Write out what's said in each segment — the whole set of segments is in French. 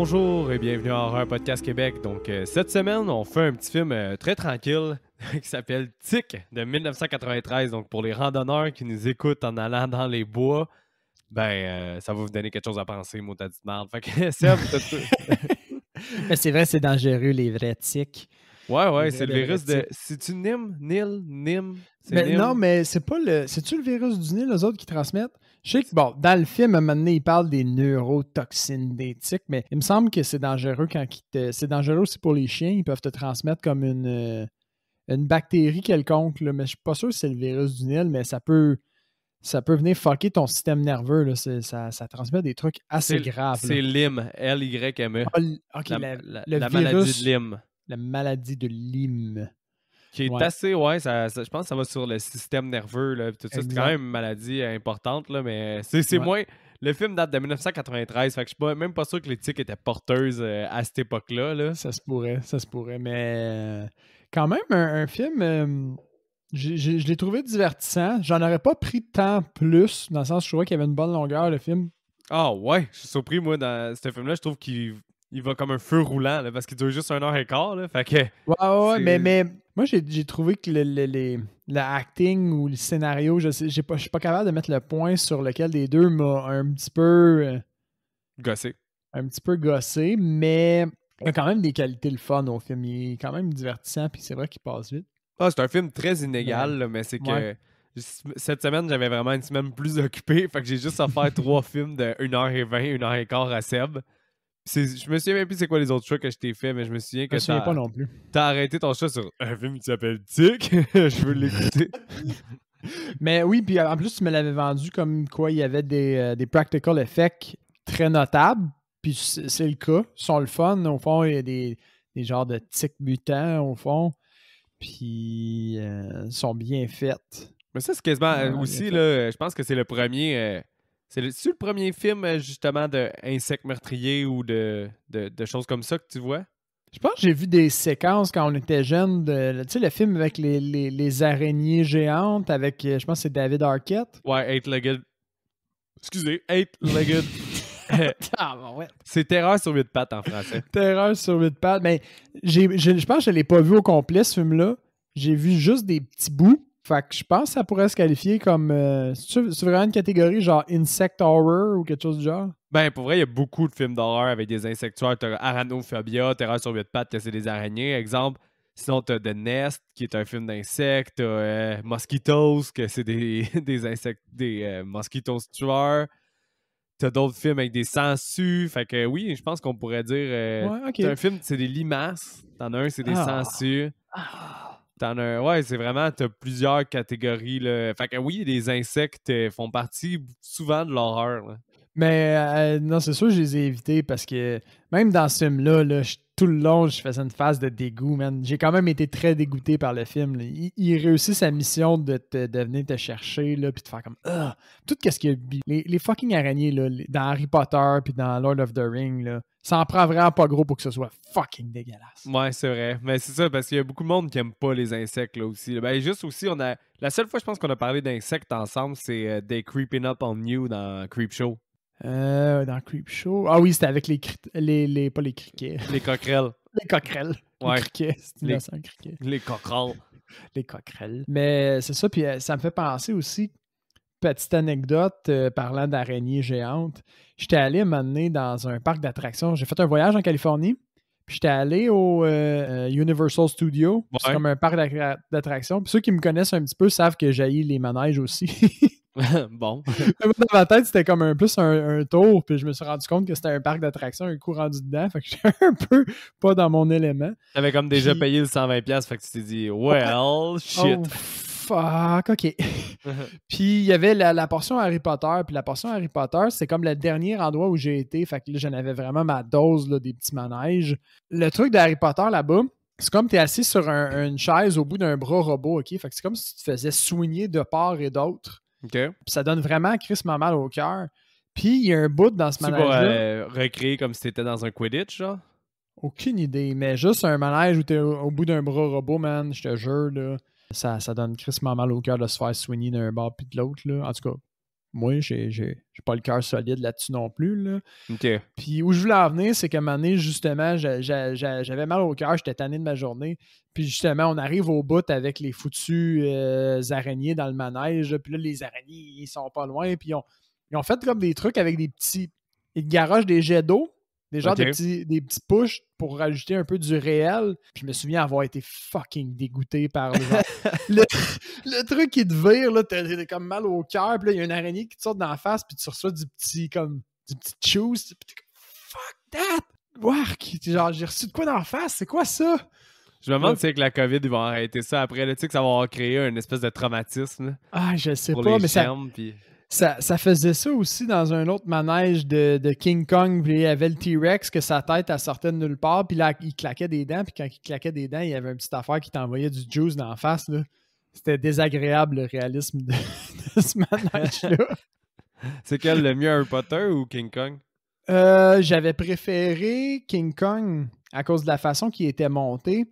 Bonjour et bienvenue à Horreur Podcast Québec. Donc, cette semaine, on fait un petit film très tranquille qui s'appelle Tic de 1993. Donc, pour les randonneurs qui nous écoutent en allant dans les bois, ça va vous donner quelque chose à penser, mot à dit marde. Fait que, Seb, Mais c'est vrai, c'est dangereux, les vrais tics. Ouais, c'est le virus de. C'est-tu Nîmes? C'est Mais Nîmes? non, mais c'est pas le. C'est-tu le virus du Nil, les autres qui transmettent? Je sais que, bon, dans le film, à un moment donné, il parle des neurotoxines des tiques, mais il me semble que c'est dangereux c'est dangereux aussi pour les chiens. Ils peuvent te transmettre comme une bactérie quelconque, là, mais je suis pas sûr que c'est le virus du Nil, mais ça peut venir fucker ton système nerveux. Là. Ça transmet des trucs assez graves. C'est Lyme, L-Y-M-E. OK, La maladie de Lyme. La maladie de Lyme. Qui est assez, je pense que ça va sur le système nerveux, là, tout ça. C'est quand même une maladie importante, là, mais c'est moins... Le film date de 1993, fait que je suis même pas sûr que les tiques étaient porteuses à cette époque-là. Là. Ça se pourrait, mais quand même, un film, je l'ai trouvé divertissant. J'en aurais pas pris tant plus, dans le sens où je trouvais qu'il y avait une bonne longueur, le film. Ah ouais, je suis surpris, moi, dans ce film-là, je trouve qu'il va comme un feu roulant, là, parce qu'il dure juste 1h15, là, fait que... Ouais, mais moi, j'ai trouvé que le acting ou le scénario, je suis pas capable de mettre le point sur lequel des deux m'a un petit peu... gossé. Un petit peu gossé, mais il y a quand même des qualités le fun au film. Il est quand même divertissant, puis c'est vrai qu'il passe vite. Ah, c'est un film très inégal, là, mais c'est que... Cette semaine, j'avais vraiment une semaine plus occupée, fait que j'ai juste à faire 3 films de 1h20, 1h15 à Seb. Je me souviens même plus c'est quoi les autres choix que je t'ai fait, mais je me souviens que je me souviens pas non plus. T'as arrêté ton choix sur un film qui s'appelle Tic. Je veux l'écouter. Mais oui, puis en plus, tu me l'avais vendu comme quoi il y avait des practical effects très notables. Puis c'est le cas. Ils sont le fun. Au fond, il y a des genres de tics mutants, au fond. Puis ils sont bien faits. Mais ça, c'est quasiment aussi, là, je pense que c'est le premier... C'est-tu le premier film, justement, d'insectes meurtriers ou de choses comme ça que tu vois? Je pense que j'ai vu des séquences quand on était jeune. Tu sais, le film avec les araignées géantes, avec, je pense que c'est David Arquette. Ouais, Eight-Legged. Excusez, Eight-Legged. Ouais. C'est Terreur sur 8 pattes en français. Terreur sur 8 pattes. Mais je pense que je ne l'ai pas vu au complet, ce film-là. J'ai vu juste des petits bouts. Fait que je pense que ça pourrait se qualifier comme... c'est vraiment une catégorie genre Insect Horror ou quelque chose du genre? Ben, pour vrai, il y a beaucoup de films d'horreur avec des insectuaires. T'as Arachnophobia, Terreur sur 8 pattes, que c'est des araignées, exemple. Sinon, t'as The Nest, qui est un film d'insectes. T'as Mosquitoes, que c'est des insectes, des mosquitos tueurs. T'as d'autres films avec des sangsues. Fait que oui, je pense qu'on pourrait dire... T'as un film, c'est des limaces. T'en as un, c'est des sangsues. T'en as... Ouais, c'est vraiment... T'as plusieurs catégories, là. Fait que oui, les insectes font partie souvent de l'horreur, là. Mais non, c'est sûr que je les ai évités parce que même dans ce film-là, là, tout le long, je faisais une phase de dégoût, man. J'ai quand même été très dégoûté par le film. Il réussit sa mission de venir te chercher, là, puis de faire comme tout ce qu'il y a. Les fucking araignées, là, dans Harry Potter puis dans Lord of the Rings, là, ça en prend vraiment pas gros pour que ce soit fucking dégueulasse. Ouais, c'est vrai. Mais c'est ça, parce qu'il y a beaucoup de monde qui aime pas les insectes, là, aussi. Ben, juste aussi, la seule fois, je pense qu'on a parlé d'insectes ensemble, c'est They Creeping Up on You dans Creepshow. Dans Creepshow. Ah oui, c'était avec pas les criquets. Les coquerelles. Les coquerelles. Ouais. Les criquets. C'est innocent, criquets. Les coquerelles. Les coquerelles. Mais c'est ça, puis ça me fait penser aussi, petite anecdote parlant d'araignées géantes. J'étais allé m'amener dans un parc d'attractions. J'ai fait un voyage en Californie, puis j'étais allé au Universal Studios. Ouais. C'est comme un parc d'attractions. Puis ceux qui me connaissent un petit peu savent que j'haïs les manèges aussi. Bon. Dans ma tête, c'était comme plus un tour, puis je me suis rendu compte que c'était un parc d'attractions, un coup rendu dedans, fait que j'étais un peu pas dans mon élément. T'avais comme déjà payé le 120$, fait que tu t'es dit, well, shit. Oh, fuck, ok. Puis il y avait la portion Harry Potter, puis la portion Harry Potter, c'est comme le dernier endroit où j'ai été, fait que là, j'en avais vraiment ma dose là, des petits manèges. Le truc de Harry Potter là-bas, c'est comme t'es assis sur une chaise au bout d'un bras robot, ok? Fait que c'est comme si tu te faisais soigner de part et d'autre. Okay. Puis ça donne vraiment crissement mal au cœur. Puis il y a un bout dans ce manège-là. Pour recréer comme si t'étais dans un Quidditch, genre? Aucune idée, mais juste un manège où t'es au bout d'un bras robot, man, je te jure, là, ça donne crissement mal au cœur de se faire soigner d'un bord puis de l'autre, là. En tout cas, moi, j'ai pas le cœur solide là-dessus non plus. Là. OK. Puis où je voulais en venir, c'est qu'à un moment donné, justement, j'avais mal au cœur, j'étais tanné de ma journée. Puis justement, on arrive au bout avec les foutus araignées dans le manège. Là. Puis là, les araignées, ils sont pas loin. Puis ils ont fait comme des trucs avec des petits... Ils garagent des jets d'eau, des genres OK. des petits pushs pour rajouter un peu du réel. Puis je me souviens avoir été fucking dégoûté par le truc qui te vire, là, t'as comme mal au cœur. Puis là, il y a une araignée qui te sort dans la face, puis tu reçois du petit juice. Puis t'es comme, fuck that! Wark! Genre, j'ai reçu de quoi dans la face? C'est quoi ça? Je me demande si avec la COVID, ils vont arrêter ça après. Là, tu sais que ça va avoir créé une espèce de traumatisme là, Ah, je sais pour pas, les mais chiens. Puis... ça faisait ça aussi dans un autre manège de King Kong. Puis il y avait le T-Rex, que sa tête, elle sortait de nulle part. Puis là, il claquait des dents. Puis quand il claquait des dents, il y avait une petite affaire qui t'envoyait du juice dans la face. Là. C'était désagréable, le réalisme de ce manège-là. C'est quel le mieux, Harry Potter ou King Kong? J'avais préféré King Kong à cause de la façon qu'il était monté.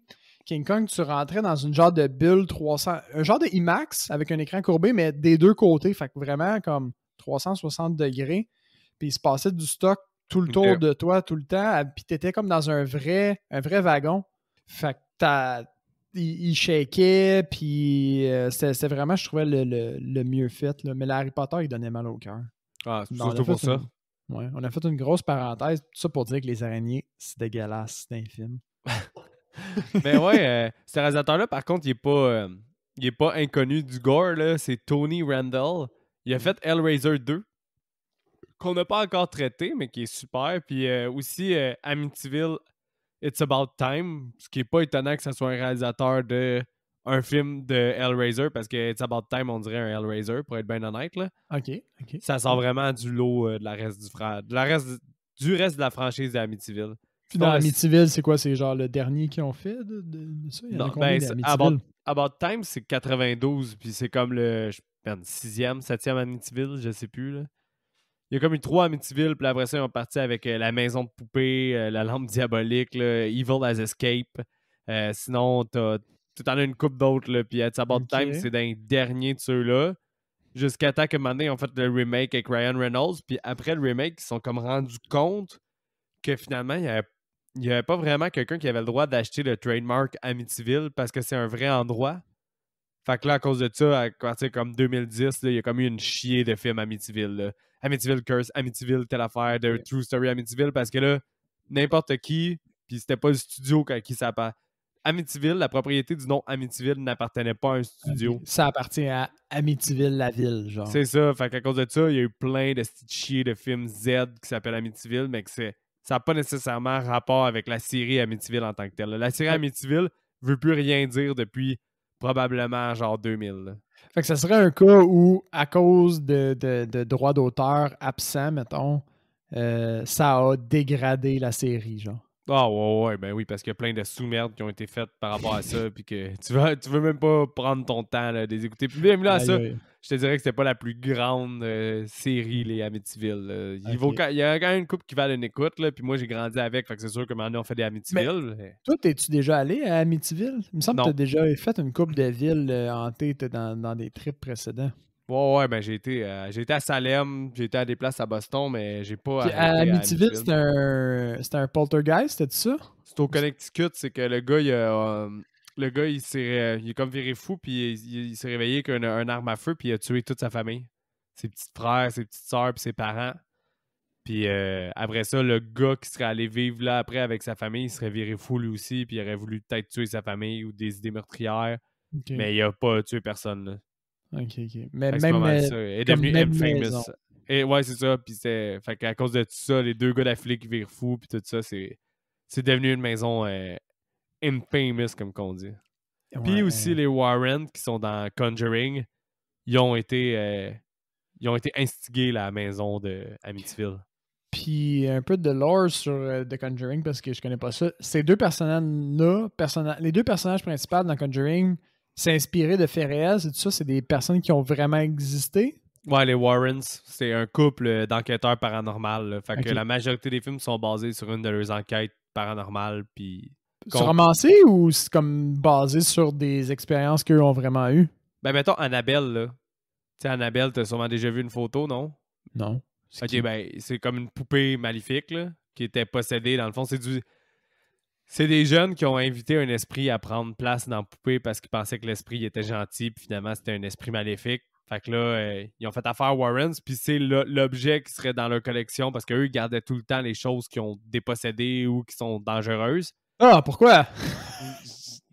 King Kong, tu rentrais dans une genre de bulle 300, un genre de IMAX avec un écran courbé, mais des deux côtés, fait que vraiment comme 360 degrés. Puis il se passait du stock tout le tour de toi, tout le temps. Puis t'étais comme dans un vrai wagon. Fait que il shakeait, puis c'était vraiment, je trouvais, le mieux fait. Là. Mais Harry Potter, il donnait mal au cœur. Ah, c'est surtout pour ça. Ouais, on a fait une grosse parenthèse, tout ça pour dire que les araignées, c'est dégueulasse, c'est un film. Mais ouais, ce réalisateur-là, par contre, il est pas inconnu du gore. Là. C'est Tony Randall. Il a fait Hellraiser 2, qu'on n'a pas encore traité, mais qui est super. Puis aussi Amityville, It's About Time, ce qui est pas étonnant que ce soit un réalisateur de un film de Hellraiser, parce que It's About Time, on dirait un Hellraiser, pour être bien honnête. Là. OK. Ça sort vraiment du lot de la reste du reste de la franchise d'Amityville. Puis dans Amityville, c'est quoi? C'est genre le dernier qu'ils ont fait de ça? Il y en a combien d'Amityville? About Time, c'est 92, puis c'est comme le 6e, 7e Amityville, je sais plus. Là. Il y a comme eu 3 Amityville, puis après ça, ils ont parti avec la maison de poupée, la lampe diabolique, là, Evil as Escape. Sinon, t'en as une couple d'autres, là, puis It's About Time, c'est d'un dernier de ceux-là. Jusqu'à temps que maintenant, ils ont fait le remake avec Ryan Reynolds, puis après le remake, ils se sont comme rendus compte que finalement, il n'y avait pas vraiment quelqu'un qui avait le droit d'acheter le trademark Amityville parce que c'est un vrai endroit. Fait que là, à cause de ça, à partir comme 2010, là, il y a comme eu une chier de films Amityville. Là. Amityville Curse, Amityville, telle affaire, The True Story Amityville, parce que là, n'importe qui, puis c'était pas le studio qui ça appartient. Amityville, la propriété du nom Amityville n'appartenait pas à un studio. Ça appartient à Amityville, la ville, genre. C'est ça. Fait qu'à cause de ça, il y a eu plein de chier de films Z qui s'appellent Amityville, mais que ça n'a pas nécessairement rapport avec la série Amityville en tant que telle. La série Amityville veut plus rien dire depuis probablement genre 2000. Là. Fait que ça serait un cas où, à cause de droits d'auteur absents, mettons, ça a dégradé la série, genre. Ah ouais, ben oui, parce qu'il y a plein de sous-merdes qui ont été faites par rapport à ça, puis que tu veux même pas prendre ton temps là, de les écouter. Puis même là, ça, je te dirais que c'était pas la plus grande série, les Amityville. Il y a quand même une couple qui valent une écoute, là, puis moi j'ai grandi avec, fait que c'est sûr que maintenant on fait des Amityville. Mais toi, es-tu déjà allé à Amityville? Il me semble que tu as déjà fait une couple de villes hantées dans des trips précédents. Ouais, ben j'ai été à Salem, j'ai été à des places à Boston, mais j'ai pas arrêté à Amityville. C'était un poltergeist, c'était ça? C'est au Connecticut, c'est que le gars, il est comme viré fou, puis il s'est réveillé avec un arme à feu, puis il a tué toute sa famille. Ses petits frères, ses petites sœurs, puis ses parents. Puis après ça, le gars qui serait allé vivre là après avec sa famille, il serait viré fou lui aussi, puis il aurait voulu peut-être tuer sa famille ou des idées meurtrières. Okay. Mais il a pas tué personne, là. OK. Mais même ça. Il est devenu infamous. Et ouais, c'est ça. Puis fait qu'à cause de tout ça, les deux gars d'affilée qui virent fous, puis tout ça, c'est devenu une maison infamous, comme qu'on dit. Ouais, puis aussi, les Warren, qui sont dans Conjuring, ils ont été instigés à la maison de Amityville. Puis un peu de lore sur The Conjuring, parce que je connais pas ça. Ces deux personnages-là, les deux personnages principaux dans Conjuring, c'est inspiré de faits réels, c'est tout ça? C'est des personnes qui ont vraiment existé? Ouais, les Warrens, c'est un couple d'enquêteurs paranormaux. Fait que la majorité des films sont basés sur une de leurs enquêtes paranormales. Puis c'est romancé ou c'est comme basé sur des expériences qu'eux ont vraiment eues? Ben, mettons Annabelle, là. sais, Annabelle, t'as sûrement déjà vu une photo, non? Non. Ok, ben, c'est comme une poupée maléfique, là, qui était possédée. Dans le fond, c'est des jeunes qui ont invité un esprit à prendre place dans la poupée parce qu'ils pensaient que l'esprit était gentil, puis finalement, c'était un esprit maléfique. Fait que là, ils ont fait affaire Warrens, puis c'est l'objet qui serait dans leur collection parce qu'eux, ils gardaient tout le temps les choses qui ont dépossédé ou qui sont dangereuses. Ah, pourquoi?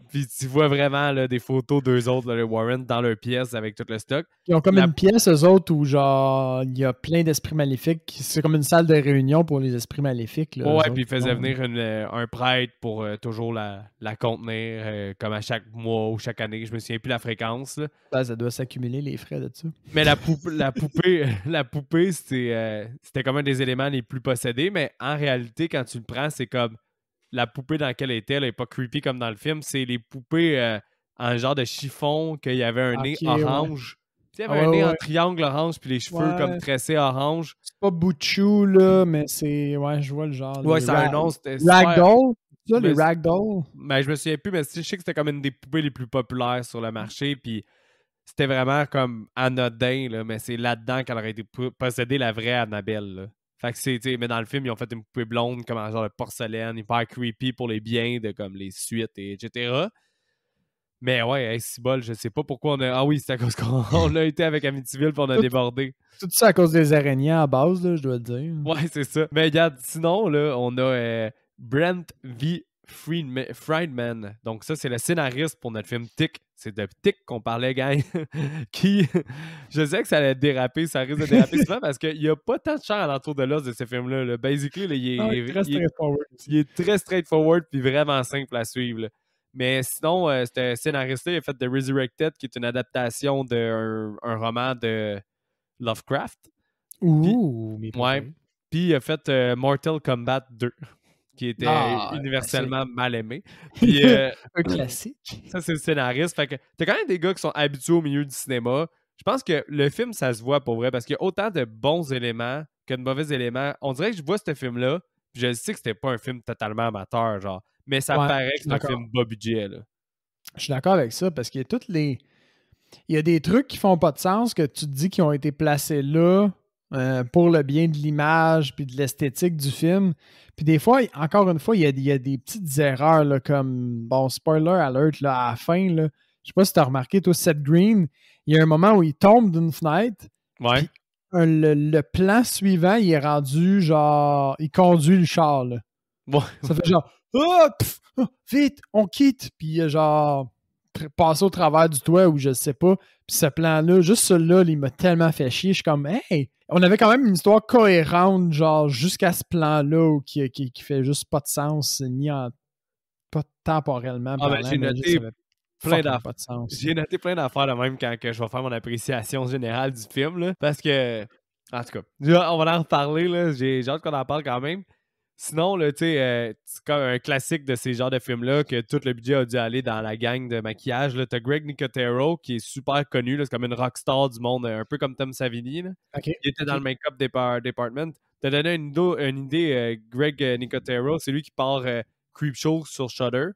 Puis tu vois vraiment là, des photos d'eux autres, là, les Warren, dans leur pièce avec tout le stock. Ils ont comme une pièce, eux autres, où genre, il y a plein d'esprits maléfiques. C'est comme une salle de réunion pour les esprits maléfiques. Là, Ouais, puis ils faisaient venir un prêtre pour toujours la contenir, comme à chaque mois ou chaque année. Je me souviens plus la fréquence. Là. Ben, ça doit s'accumuler les frais de ça. Mais la poupée c'était comme un des éléments les plus possédés. Mais en réalité, quand tu le prends, c'est comme la poupée dans laquelle elle était, elle n'est pas creepy comme dans le film. C'est les poupées en genre de chiffon, qu'il y avait un nez orange. Ouais. Il y avait un nez en triangle orange, puis les cheveux comme tressés orange. C'est pas Bouchou, là, mais c'est... Ouais, je vois le genre. Ouais, c'est un nom. C'était Ragdoll? C'est ça, les Ragdoll? Ben, je me souviens plus, mais je sais que c'était comme une des poupées les plus populaires sur le marché, puis c'était vraiment comme anodin, là, mais c'est là-dedans qu'elle aurait été possédée la vraie Annabelle, là. Fait que c'est, mais dans le film, ils ont fait une poupée blonde comme un genre de porcelaine, hyper creepy pour les biens de comme les suites, etc. Mais ouais, hey, c'est bol, je sais pas pourquoi on a. Ah oui, c'est à cause qu'on a été avec Amityville puis on a débordé. Tout ça à cause des araignées à base, là, je dois te dire. Ouais, c'est ça. Mais regarde, sinon, là, on a Brent V. Friedman. Donc, ça, c'est le scénariste pour notre film Tick. C'est de Tick qu'on parlait, gang. Qui, je sais que ça allait déraper, ça risque de déraper souvent parce qu'il n'y a pas tant de chair alentour de l'os de ce film-là. Là. Basically, là, il est très straightforward puis vraiment simple à suivre. Là. Mais sinon, ce scénariste-là, il a fait The Resurrected, qui est une adaptation d'un roman de Lovecraft. Ouh, ouais. Puis il a fait Mortal Kombat 2. Qui était universellement mal aimé. Puis, un classique. Ça, c'est le scénariste. Fait que t'as quand même des gars qui sont habitués au milieu du cinéma. Je pense que le film, ça se voit pour vrai, parce qu'il y a autant de bons éléments que de mauvais éléments. On dirait que je vois ce film-là, puis je sais que c'était pas un film totalement amateur, genre. Mais ça paraît que c'est un film bas budget, là. Je suis d'accord avec ça, parce qu'il y a toutes les... Il y a des trucs qui font pas de sens, que tu te dis qui ont été placés là pour le bien de l'image puis de l'esthétique du film. Puis des fois, encore une fois, il y a des petites erreurs, là, comme, bon, spoiler alert, là, à la fin, là, je sais pas si tu as remarqué, toi, Seth Green, il y a un moment où il tombe d'une fenêtre. Ouais. Le plan suivant, il est rendu, genre, il conduit le char, là. Ouais. Ça fait genre, vite, on quitte. Puis genre, passer au travers du toit ou je sais pas. Puis ce plan-là, juste celui-là, il m'a tellement fait chier. Je suis comme, hey, on avait quand même une histoire cohérente, genre, jusqu'à ce plan-là qui fait juste pas de sens, pas temporellement. J'ai noté plein d'affaires. J'ai noté plein d'affaires de même quand je vais faire mon appréciation générale du film, là, parce que, en tout cas, on va en reparler, là. J'ai hâte qu'on en parle quand même. Sinon, là, tu sais, c'est comme un classique de ces genres de films-là que tout le budget a dû aller dans la gang de maquillage. T'as Greg Nicotero, qui est super connu. C'est comme une rockstar du monde, un peu comme Tom Savini. Là. Okay. Il était dans le make-up department. T'as donné une idée, Greg Nicotero. C'est lui qui part Creepshow sur Shudder.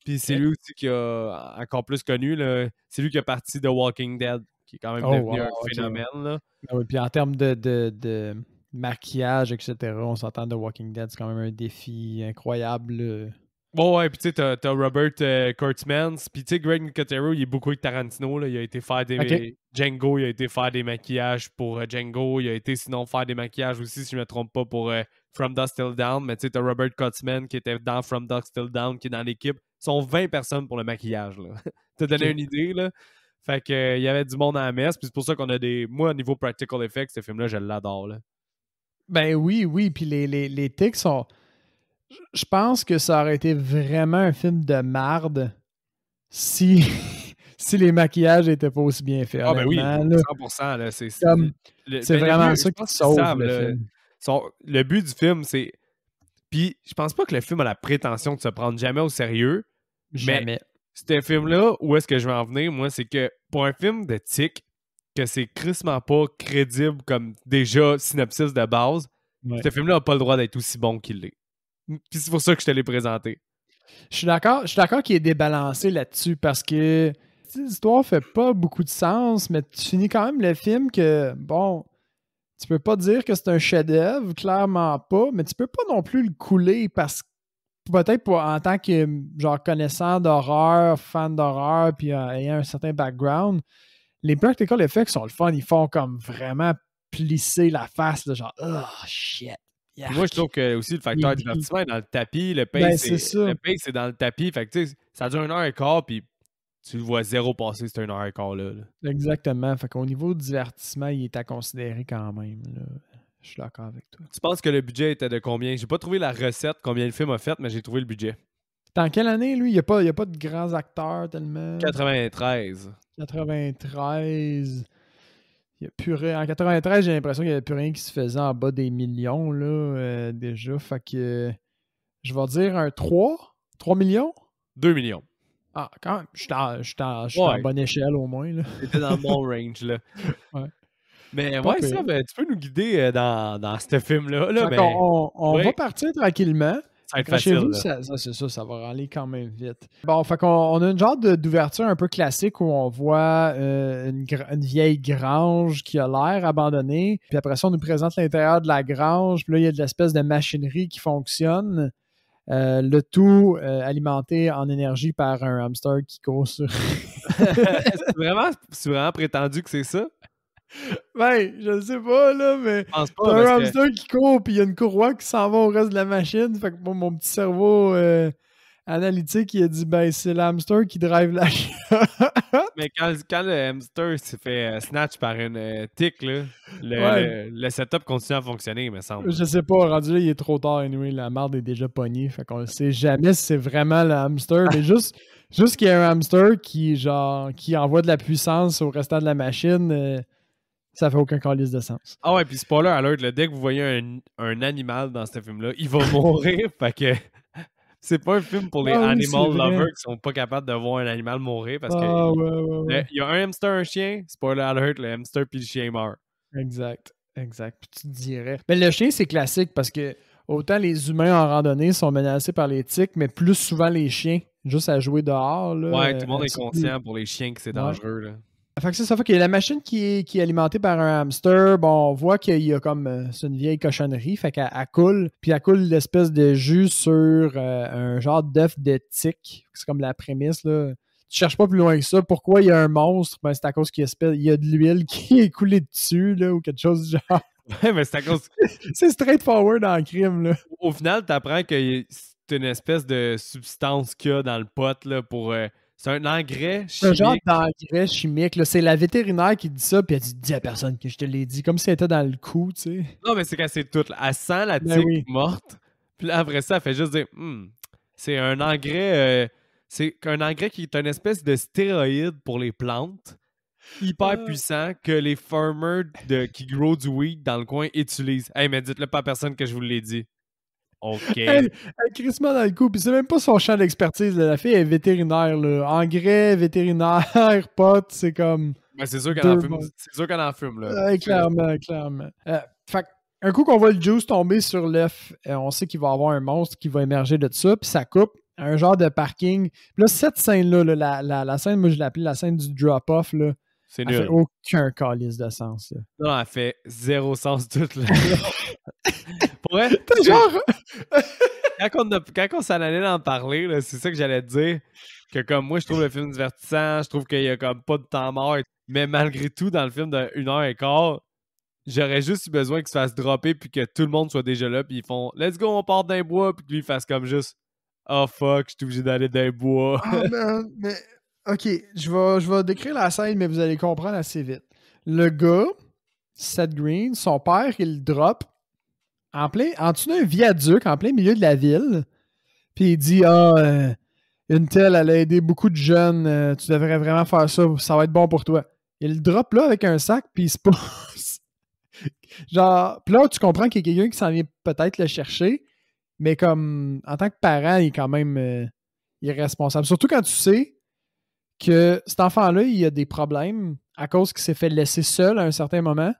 Puis c'est lui aussi qui a encore plus connu. Là, c'est lui qui a parti de Walking Dead, qui est quand même devenu un phénomène. Là. Ah oui, puis en termes de maquillage, etc., on s'entend de Walking Dead, c'est quand même un défi incroyable. Bon, ouais, puis tu sais, t'as Robert Kurtzman, puis tu sais, Greg Nicotero, il est beaucoup avec Tarantino, là, il a été faire des... Django, il a été faire des maquillages pour Django, il a été sinon faire des maquillages aussi, si je ne me trompe pas, pour From Dusk Till Dawn, mais tu sais, t'as Robert Kurtzman qui était dans From Dusk Till Dawn, qui est dans l'équipe. Ils sont 20 personnes pour le maquillage, là. T'as donné une idée, là. Fait que il y avait du monde à la messe, puis c'est pour ça qu'on a des... Moi, au niveau practical effects, ce film-là, je l'adore, là. Ben oui, puis les tics sont... Je pense que ça aurait été vraiment un film de marde si les maquillages n'étaient pas aussi bien faits. Ah ben oui, 100%. Là, c'est vraiment ça qui sauve le film. Le but du film, c'est... Puis je pense pas que le film a la prétention de se prendre jamais au sérieux. Jamais. Mais ce film-là, où est-ce que je vais en venir, moi, c'est que pour un film de tic, que c'est crissement pas crédible comme déjà synopsis de base, ce film-là n'a pas le droit d'être aussi bon qu'il l'est. Puis c'est pour ça que je te l'ai présenté. Je suis d'accord qu'il est débalancé là-dessus parce que style d'histoire fait pas beaucoup de sens, mais tu finis quand même le film que, bon, tu peux pas dire que c'est un chef-d'œuvre, clairement pas, mais tu peux pas non plus le couler parce que peut-être en tant que genre connaissant d'horreur, fan d'horreur, puis ayant un certain background, les practical effects sont le fun. Ils font comme vraiment plisser la face, là, genre, oh shit. Puis moi, je trouve que aussi le facteur divertissement est dans le tapis. Le pace, c'est dans le tapis. Fait que tu sais, ça dure 1h15, puis tu le vois zéro passer, c'est 1h15 là. Exactement. Fait qu'au niveau du divertissement, il est à considérer quand même. Là. Je suis d'accord avec toi. Tu penses que le budget était de combien? J'ai pas trouvé la recette, combien le film a fait, mais j'ai trouvé le budget. Dans quelle année, lui? Il n'y a pas de grands acteurs tellement. 93. 93. Il y a plus rien. En 93, j'ai l'impression qu'il n'y avait plus rien qui se faisait en bas des millions, là, déjà. Fait que je vais dire un 3. 3 millions? 2 millions. Ah, quand même. Je suis en bonne échelle au moins. C'était dans mon range, là. Ouais. Mais ouais, ça, ben, tu peux nous guider dans ce film-là. Là, ben, on va partir tranquillement. Ça va être facile. Ça va aller quand même vite. Bon, fait qu'on a une genre d'ouverture un peu classique où on voit une vieille grange qui a l'air abandonnée. Puis après ça, on nous présente l'intérieur de la grange. Puis là, il y a de l'espèce de machinerie qui fonctionne. Le tout alimenté en énergie par un hamster qui court sur... c'est vraiment prétendu que c'est ça? Ben, je sais pas, là, mais je pense pas, c'est un hamster qui court, puis il y a une courroie qui s'en va au reste de la machine. Fait que mon petit cerveau analytique, il a dit, ben, c'est l'hamster qui drive la Mais quand le hamster s'est fait snatch par une tic, là, le setup continue à fonctionner, il me semble. Je sais pas, rendu là, il est trop tard, anyway, la marde est déjà pognée. Fait qu'on ne sait jamais si c'est vraiment le hamster, mais juste qu'il y ait un hamster qui envoie de la puissance au restant de la machine... ça fait aucun calice de sens. Ah ouais, puis spoiler alert, là, dès que vous voyez un animal dans ce film-là, il va mourir. Fait que c'est pas un film pour les animal lovers qui sont pas capables de voir un animal mourir parce que il y a un hamster, un chien, spoiler alert, le hamster puis le chien meurt. Exact. Puis tu te dirais. Mais le chien, c'est classique parce que autant les humains en randonnée sont menacés par les tiques, mais plus souvent les chiens, juste à jouer dehors. Là, ouais, tout le monde est conscient pour les chiens que c'est dangereux. Là. Fait que ça fait que la machine qui est alimentée par un hamster, bon, on voit qu'il y a comme... c'est une vieille cochonnerie, fait qu'elle coule, puis elle coule l'espèce de jus sur un genre d'œuf de tique. C'est comme la prémisse, là. Tu cherches pas plus loin que ça. Pourquoi il y a un monstre? Ben, c'est à cause qu'il y a de l'huile qui est coulée dessus, là, ou quelque chose du genre. Ouais, mais c'est à cause... c'est straightforward dans le crime, là. Au final, t'apprends que c'est une espèce de substance qu'il y a dans le pot, là, pour... c'est un engrais chimique. C'est un genre d'engrais chimique. Là. C'est la vétérinaire qui dit ça, puis elle dit « Dis à personne que je te l'ai dit », comme si elle était dans le coup, tu sais. Non, mais c'est qu'elle sait tout. Elle sent la tique morte, puis là, après ça, elle fait juste dire « c'est un engrais... c'est un engrais qui est une espèce de stéroïde pour les plantes, hyper puissant, que les farmers qui grow du weed dans le coin utilisent. Hey, mais dites-le pas à personne que je vous l'ai dit. » OK. Elle crissement dans le coup, puis c'est même pas son champ d'expertise. La fille est vétérinaire, là. Engrais, vétérinaire, pote, c'est comme... Ben, c'est sûr qu'elle en fume. C'est sûr qu'elle en fume, là. Clairement. Fait un coup qu'on voit le juice tomber sur l'œuf, on sait qu'il va y avoir un monstre qui va émerger de ça, puis ça coupe un genre de parking. Puis là, cette scène-là, la scène, moi je l'ai appelée la scène du drop-off, là. C'est nul. Elle fait aucun calice de sens. Là. Non, elle fait zéro sens tout. Là. Pour vrai, quand on s'en allait en parler, là, c'est ça que j'allais te dire. Que comme moi, je trouve le film divertissant, je trouve qu'il y a comme pas de temps mort. Mais malgré tout, dans le film de 1h15, j'aurais juste eu besoin qu'il se fasse dropper puis que tout le monde soit déjà là. Puis ils font « Let's go, on part d'un bois. » Puis que lui, il fasse comme juste « Oh fuck, je suis obligé d'aller d'un bois. » mais... OK, je vais décrire la scène, mais vous allez comprendre assez vite. Le gars, Seth Green, son père, il le drop en dessous d'un viaduc, en plein milieu de la ville. Puis il dit une telle, elle a aidé beaucoup de jeunes, tu devrais vraiment faire ça, ça va être bon pour toi. Il le drop là avec un sac, puis il se passe. Genre, puis là, tu comprends qu'il y a quelqu'un qui s'en vient peut-être le chercher, mais comme en tant que parent, il est quand même irresponsable. Surtout quand tu sais que cet enfant-là, il a des problèmes à cause qu'il s'est fait laisser seul à un certain moment.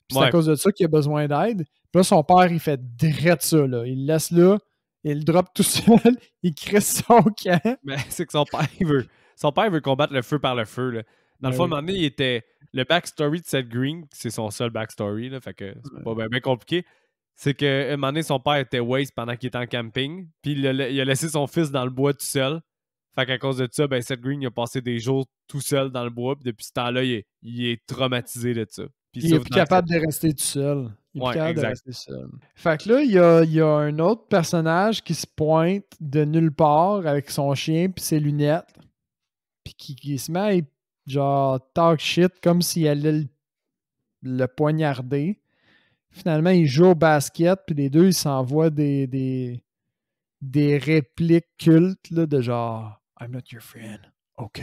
Puis c'est à cause de ça qu'il a besoin d'aide. Puis là, son père, il fait direct ça. Là. Il le laisse là, il le drop tout seul, il crée son camp. Mais c'est que son père, il veut son père veut combattre le feu par le feu. Là. Dans le fond, à un moment donné, il était. Le backstory de Seth Green, c'est son seul backstory, là, fait que c'est pas bien compliqué. C'est qu'à un moment donné, son père était waste pendant qu'il était en camping, puis il a laissé son fils dans le bois tout seul. Fait qu'à cause de ça, ben Seth Green il a passé des jours tout seul dans le bois, puis depuis ce temps-là, il est traumatisé de ça. Puis il est plus capable de rester tout seul. Il est plus capable de rester seul. Fait que là, il y a un autre personnage qui se pointe de nulle part avec son chien puis ses lunettes, puis qui se met à genre talk shit comme s'il allait le poignarder. Finalement, il joue au basket, puis les deux, ils s'envoient des répliques cultes là, de genre « I'm not your friend. OK. »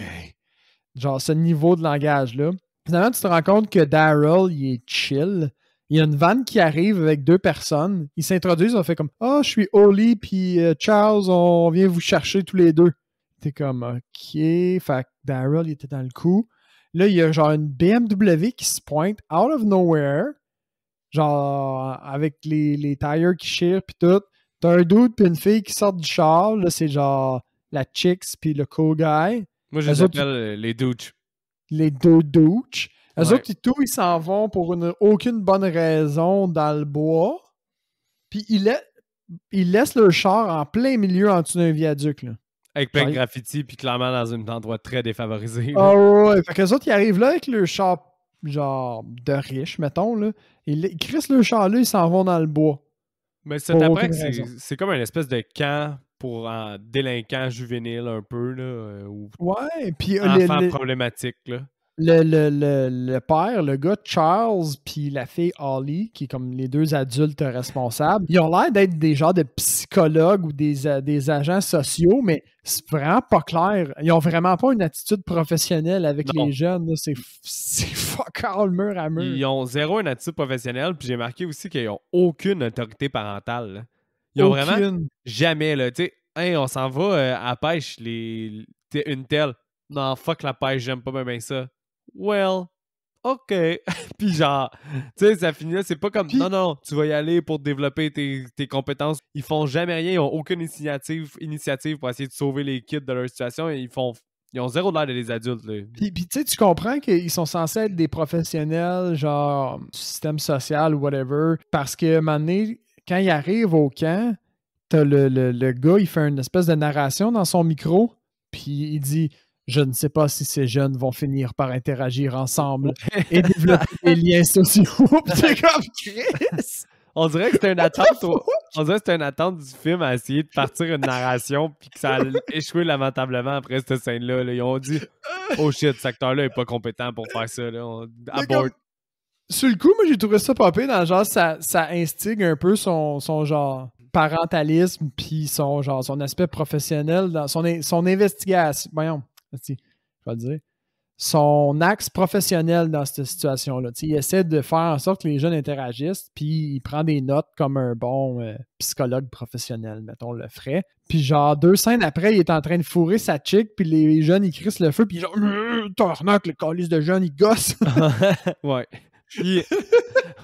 Genre ce niveau de langage-là. Finalement, tu te rends compte que Daryl, il est chill. Il y a une vanne qui arrive avec 2 personnes. Ils s'introduisent, on fait comme « Ah, je suis Oli, puis Charles, on vient vous chercher tous les deux. » T'es comme « OK. » Fait que Daryl, il était dans le coup. Là, il y a genre une BMW qui se pointe out of nowhere. Genre, avec les tires qui chirent pis tout. T'as un dude pis une fille qui sortent du char. Là, c'est genre la chicks pis le cool guy. Moi, je les appelle les douches. Les deux douches. Eux autres, ils s'en vont pour aucune bonne raison dans le bois. Puis ils laissent leur char en plein milieu en dessous d'un viaduc, là. Avec plein de graffitis puis clairement dans un endroit très défavorisé. Ah ouais. Fait qu'eux autres, ils arrivent là avec leur char genre de riche, mettons, là. Ils crissent le char là, ils s'en vont dans le bois. Mais c'est après que c'est comme une espèce de camp pour délinquants juvéniles un peu, là. Ouais, puis enfants problématiques, là. Le père, le gars Charles, puis la fille Holly, qui est comme les 2 adultes responsables, ils ont l'air d'être des genres de psychologues ou des agents sociaux, mais c'est vraiment pas clair. Ils ont vraiment pas une attitude professionnelle avec les jeunes. Là. C'est fuck all mur à mur. Ils ont zéro une attitude professionnelle, puis j'ai marqué aussi qu'ils ont aucune autorité parentale. Là. Ils ont vraiment jamais, là. Tu sais, hey, on s'en va à la pêche, une telle. Non, fuck la pêche, j'aime pas bien ça. Well, OK. Puis genre, tu sais, ça finit là, c'est pas comme, non, tu vas y aller pour développer tes compétences. Ils font jamais rien, ils ont aucune initiative pour essayer de sauver les kids de leur situation. Et ils ont zéro l'air des adultes. Là. Puis tu sais, tu comprends qu'ils sont censés être des professionnels, genre, du système social ou whatever, parce que, à un moment donné, quand ils arrivent au camp, t'as le gars, il fait une espèce de narration dans son micro, puis il dit... Je ne sais pas si ces jeunes vont finir par interagir ensemble et développer des liens sociaux. C'est comme Chris! On dirait que c'était une attente. On dirait que c'était une attente du film à essayer de partir une narration puis que ça a échoué lamentablement après cette scène-là. Là. Ils ont dit oh shit, cet acteur-là est pas compétent pour faire ça. Là. Sur le coup, moi j'ai trouvé ça popé dans le genre ça instigue un peu son genre parentalisme puis son aspect professionnel dans son investigation. Voyons. Je vais le dire. Son axe professionnel dans cette situation-là. Il essaie de faire en sorte que les jeunes interagissent, puis il prend des notes comme un bon psychologue professionnel, mettons, le ferait. Puis genre, 2 scènes après, il est en train de fourrer sa chick, puis les jeunes, ils crissent le feu, puis genre, tornac, le calice de jeunes, ils gossent. Ouais.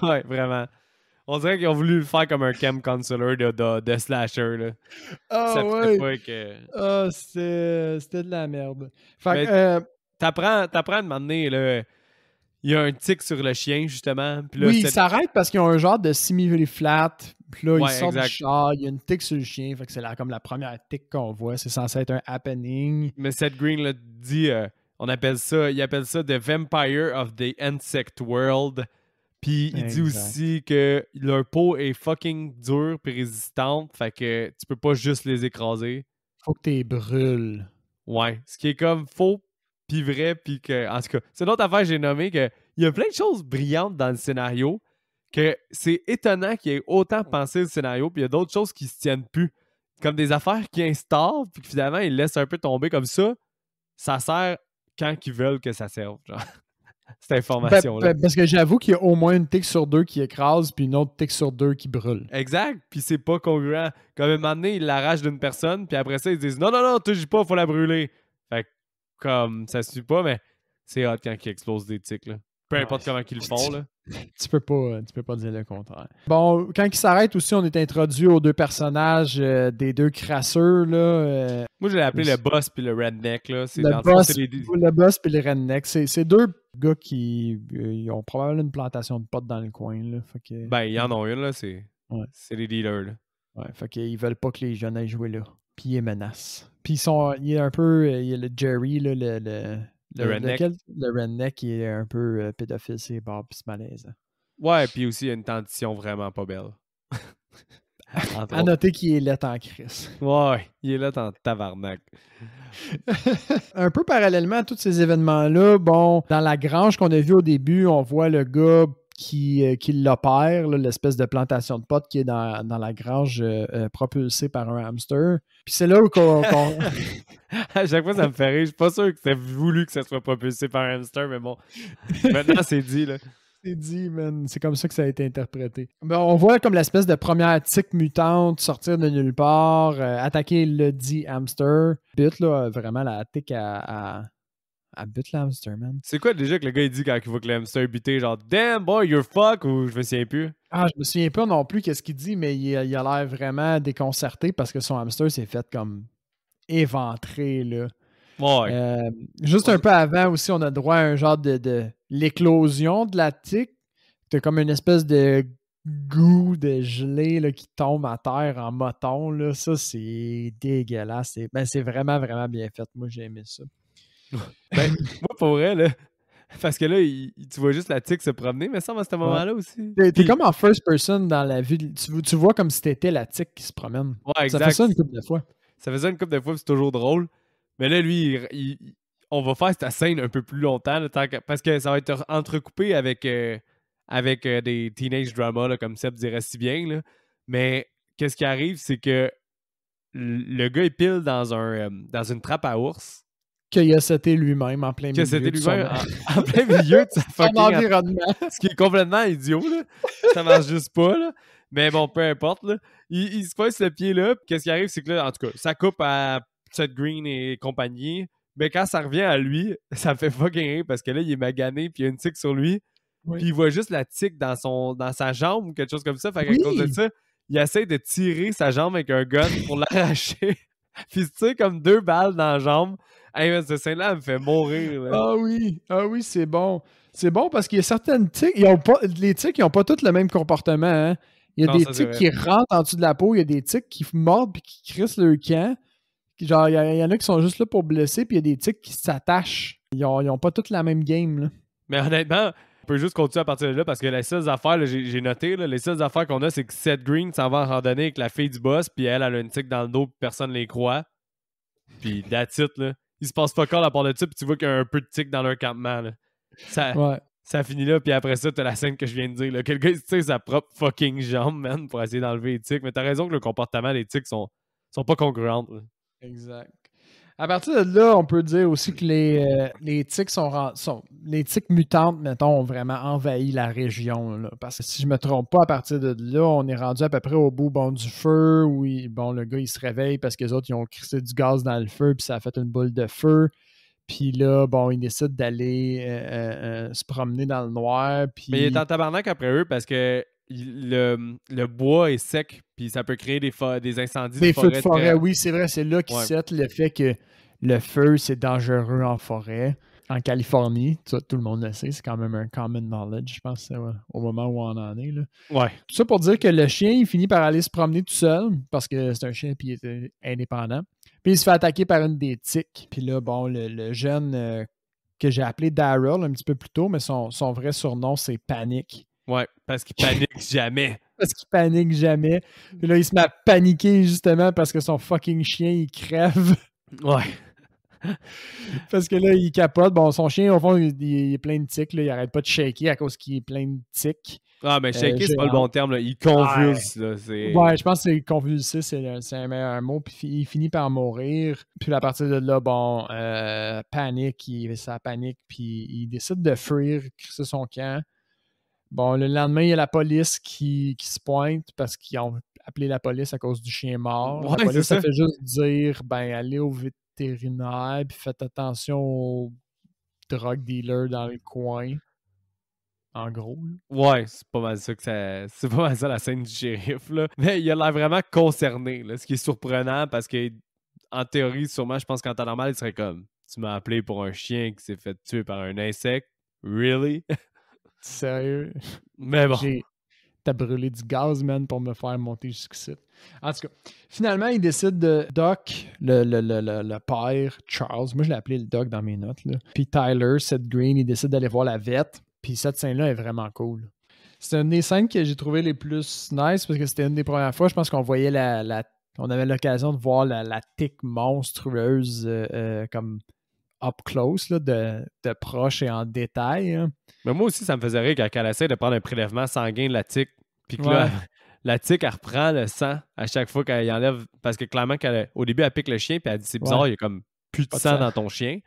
Ouais, vraiment. On dirait qu'ils ont voulu le faire comme un camp counselor de slasher. Là. Ça ouais. Pas que... c'était de la merde. Fait que, t'apprends à demander, là, il y a un tic sur le chien, justement. Puis là, oui, il s'arrête parce qu'ils ont un genre de simili-flat. Puis là, ouais, ils sortent du char, il y a une tic sur le chien. Fait que c'est comme la première tic qu'on voit. C'est censé être un happening. Mais Seth Green là, dit, il appelle ça The Vampire of the Insect World. Puis il dit aussi que leur peau est fucking dure et résistante, fait que tu peux pas juste les écraser. Faut que t'es brûles. Ouais, ce qui est comme faux puis vrai, puis que, en tout cas, c'est une autre affaire que j'ai nommé que il y a plein de choses brillantes dans le scénario, que c'est étonnant qu'il y ait autant pensé le scénario, puis il y a d'autres choses qui se tiennent plus. Comme des affaires qui installent, puis que finalement ils laissent un peu tomber comme ça, ça sert quand ils veulent que ça serve, genre. Cette information-là. Parce que j'avoue qu'il y a au moins une tic sur 2 qui écrase, puis une autre tic sur 2 qui brûle. Exact, puis c'est pas congruent. Comme un moment donné, ils l'arrachent d'une personne, puis après ça, ils disent non, touche pas, faut la brûler. Fait que, comme, ça suffit pas, mais c'est hot quand ils explosent des tics, là. Peu importe comment ils le font, là. Tu peux pas dire le contraire. Bon, quand il s'arrête aussi, on est introduit aux deux personnages des deux crasseurs, là. Moi, je l'ai appelé le boss puis le redneck, là. C'est Le dans le fond, boss, c'est les... le boss puis le redneck. C'est deux gars qui ils ont probablement une plantation de potes dans le coin, là. Fait que, Ben, ils en ont une, là. C'est les dealers, là. ouais, fait qu'ils veulent pas que les jeunes aillent jouer là. Puis ils les menacent. Puis il est un il y a le Jerry, là, Le redneck. le redneck qui est un peu pédophile, c'est Bob, puis c'est malaisant. Ouais, puis aussi, il y a une dentition vraiment pas belle. À noter qu'il est laid en crise. Ouais, il est là dans tabarnak. Un peu parallèlement à tous ces événements-là, bon, dans la grange qu'on a vue au début, on voit le gars qui l'opère, là, l'espèce de plantation de potes qui est dans la grange propulsée par un hamster. Puis c'est là où À chaque fois, ça me fait rire. Je suis pas sûr que c'est voulu que ça soit propulsé par un hamster, mais bon. Maintenant, c'est dit, là. C'est dit, man. C'est comme ça que ça a été interprété. Ben, on voit comme l'espèce de première tique mutante sortir de nulle part, attaquer le dit hamster. Bute, là, vraiment, la tique à bute le hamster, man. C'est quoi déjà que le gars il dit quand il voit que le hamster est buté? Genre, damn boy, you're fuck, ou je me souviens plus? Ah, je me souviens pas non plus qu'est-ce qu'il dit, mais il a l'air vraiment déconcerté parce que son hamster s'est fait comme éventrer, là. Ouais. Juste un peu avant aussi, on a droit à un genre de l'éclosion de la tique. T'as comme une espèce de goût de gelée là, qui tombe à terre en moton. Là. Ça, c'est dégueulasse. C'est vraiment, vraiment bien fait. Moi, j'ai aimé ça. Ben, moi, pour vrai, là, parce que là, tu vois juste la tique se promener, mais ça, à ce moment-là aussi. T'es comme en first person dans la vue. Tu vois comme si t'étais la tique qui se promène. Ouais, exact. Ça fait ça une couple de fois. Ça faisait une couple de fois, c'est toujours drôle. Mais là, lui, on va faire cette scène un peu plus longtemps, là, parce que ça va être entrecoupé avec des teenage dramas, là, comme Seb dirait si bien. Là. Mais qu'est-ce qui arrive, c'est que le gars, il pile dans une trappe à ours. Qu'il a seté lui-même en plein milieu. Qu'il a seté lui-même en plein milieu de sa fucking environnement. Ce qui est complètement idiot, là. Ça marche juste pas, là. Mais bon, peu importe, là. Il se passe le pied là, puis qu'est-ce qui arrive, c'est que là, en tout cas, ça coupe à Seth Green et compagnie. Mais quand ça revient à lui, ça me fait fucking rire parce que là, il est magané, puis il y a une tique sur lui. Oui. Puis il voit juste la tique dans sa jambe ou quelque chose comme ça. Fait qu'à cause de ça, il essaie de tirer sa jambe avec un gun pour l'arracher. Puis il tire comme 2 balles dans la jambe. Hey, ce scène-là, elle me fait mourir. Là. Ah oui, c'est bon. C'est bon parce qu'il y a certaines tiques, les tiques, ils n'ont pas tous le même comportement. Hein? Il y a des tiques qui rentrent en dessous de la peau, il y a des tiques qui mordent et qui crissent leur camp. Genre, il y en a qui sont juste là pour blesser, puis il y a des tiques qui s'attachent. Ils n'ont pas toutes la même game. Là. Mais honnêtement, on peut juste continuer à partir de là parce que les seules affaires, là, j'ai noté, là, les seules affaires qu'on a, c'est que Seth Green s'en va en randonnée avec la fille du boss, puis elle a une tique dans le dos, puis personne ne les croit. Puis that's it, là. Il se passe pas encore à part de ça, puis tu vois qu'il y a un peu de tic dans leur campement. Là. Ça finit là, puis après ça, t'as la scène que je viens de dire. Là. Quelqu'un tire sa propre fucking jambe, man, pour essayer d'enlever les tics. Mais t'as raison que le comportement des tics sont pas congruents. Là. Exact. À partir de là, on peut dire aussi que les tiques les tiques mutantes, mettons, ont vraiment envahi la région. Là. Parce que si je me trompe pas, à partir de là, on est rendu à peu près au bout du feu où le gars il se réveille parce que les autres ils ont crissé du gaz dans le feu puis ça a fait une boule de feu. Puis là, il décide d'aller se promener dans le noir. Puis... Mais il est en tabarnak après eux parce que le bois est sec puis ça peut créer des incendies de forêt. Des feux de forêt, oui, c'est vrai. C'est là qu'il set le fait que le feu, c'est dangereux en forêt. En Californie, tout le monde le sait, c'est quand même un common knowledge, je pense, au moment où on en est. Là. Ouais. Tout ça pour dire que le chien, il finit par aller se promener tout seul parce que c'est un chien puis il est indépendant. Puis il se fait attaquer par une des tiques. Puis là, le jeune que j'ai appelé Daryl un petit peu plus tôt, mais son vrai surnom, c'est Panic. Ouais, parce qu'il panique jamais. Parce qu'il panique jamais. Puis là, il se met à paniquer justement parce que son fucking chien, il crève. Ouais. Parce que là, il capote. Bon, son chien, au fond, il est plein de tics. Là. Il arrête pas de shaker à cause qu'il est plein de tics. Ah, mais shaker, c'est pas le bon terme. Là. Il convulse. Là, ouais, je pense que c'est convulsé, c'est un meilleur mot. Puis il finit par mourir. Puis à partir de là, panique. Ça panique. Puis il décide de fuir, crisser son camp. Bon, le lendemain, il y a la police qui se pointe parce qu'ils ont appelé la police à cause du chien mort. Ouais, la police, ça fait juste dire, allez au vétérinaire puis faites attention aux drug dealers dans le coin. en gros. Là. Ouais, c'est pas mal ça c'est pas mal ça la scène du shérif, là. Mais il a l'air vraiment concerné, là, ce qui est surprenant parce que, en théorie, sûrement, je pense qu'en temps normal, il serait comme « Tu m'as appelé pour un chien qui s'est fait tuer par un insecte? Really? » Sérieux? Mais bon. T'as brûlé du gaz, man, pour me faire monter jusqu'ici. En tout cas, finalement, il décide de Doc, le père, Charles, moi je l'ai appelé le Doc dans mes notes, là. Puis Tyler, Seth Green, il décide d'aller voir la vette. Puis cette scène-là est vraiment cool. C'est une des scènes que j'ai trouvé les plus nice parce que c'était une des premières fois, je pense qu'on voyait on avait l'occasion de voir la tique monstrueuse comme up close, là, de proche et en détail. Hein. Mais moi aussi, ça me faisait rire quand elle essaie de prendre un prélèvement sanguin de la tique, puis que Ouais. là, la tique, elle reprend le sang à chaque fois qu'elle y enlève, parce que clairement, au début, elle pique le chien, puis elle dit « C'est bizarre, Ouais. il y a comme plus de Pas de sang sang. dans ton chien. »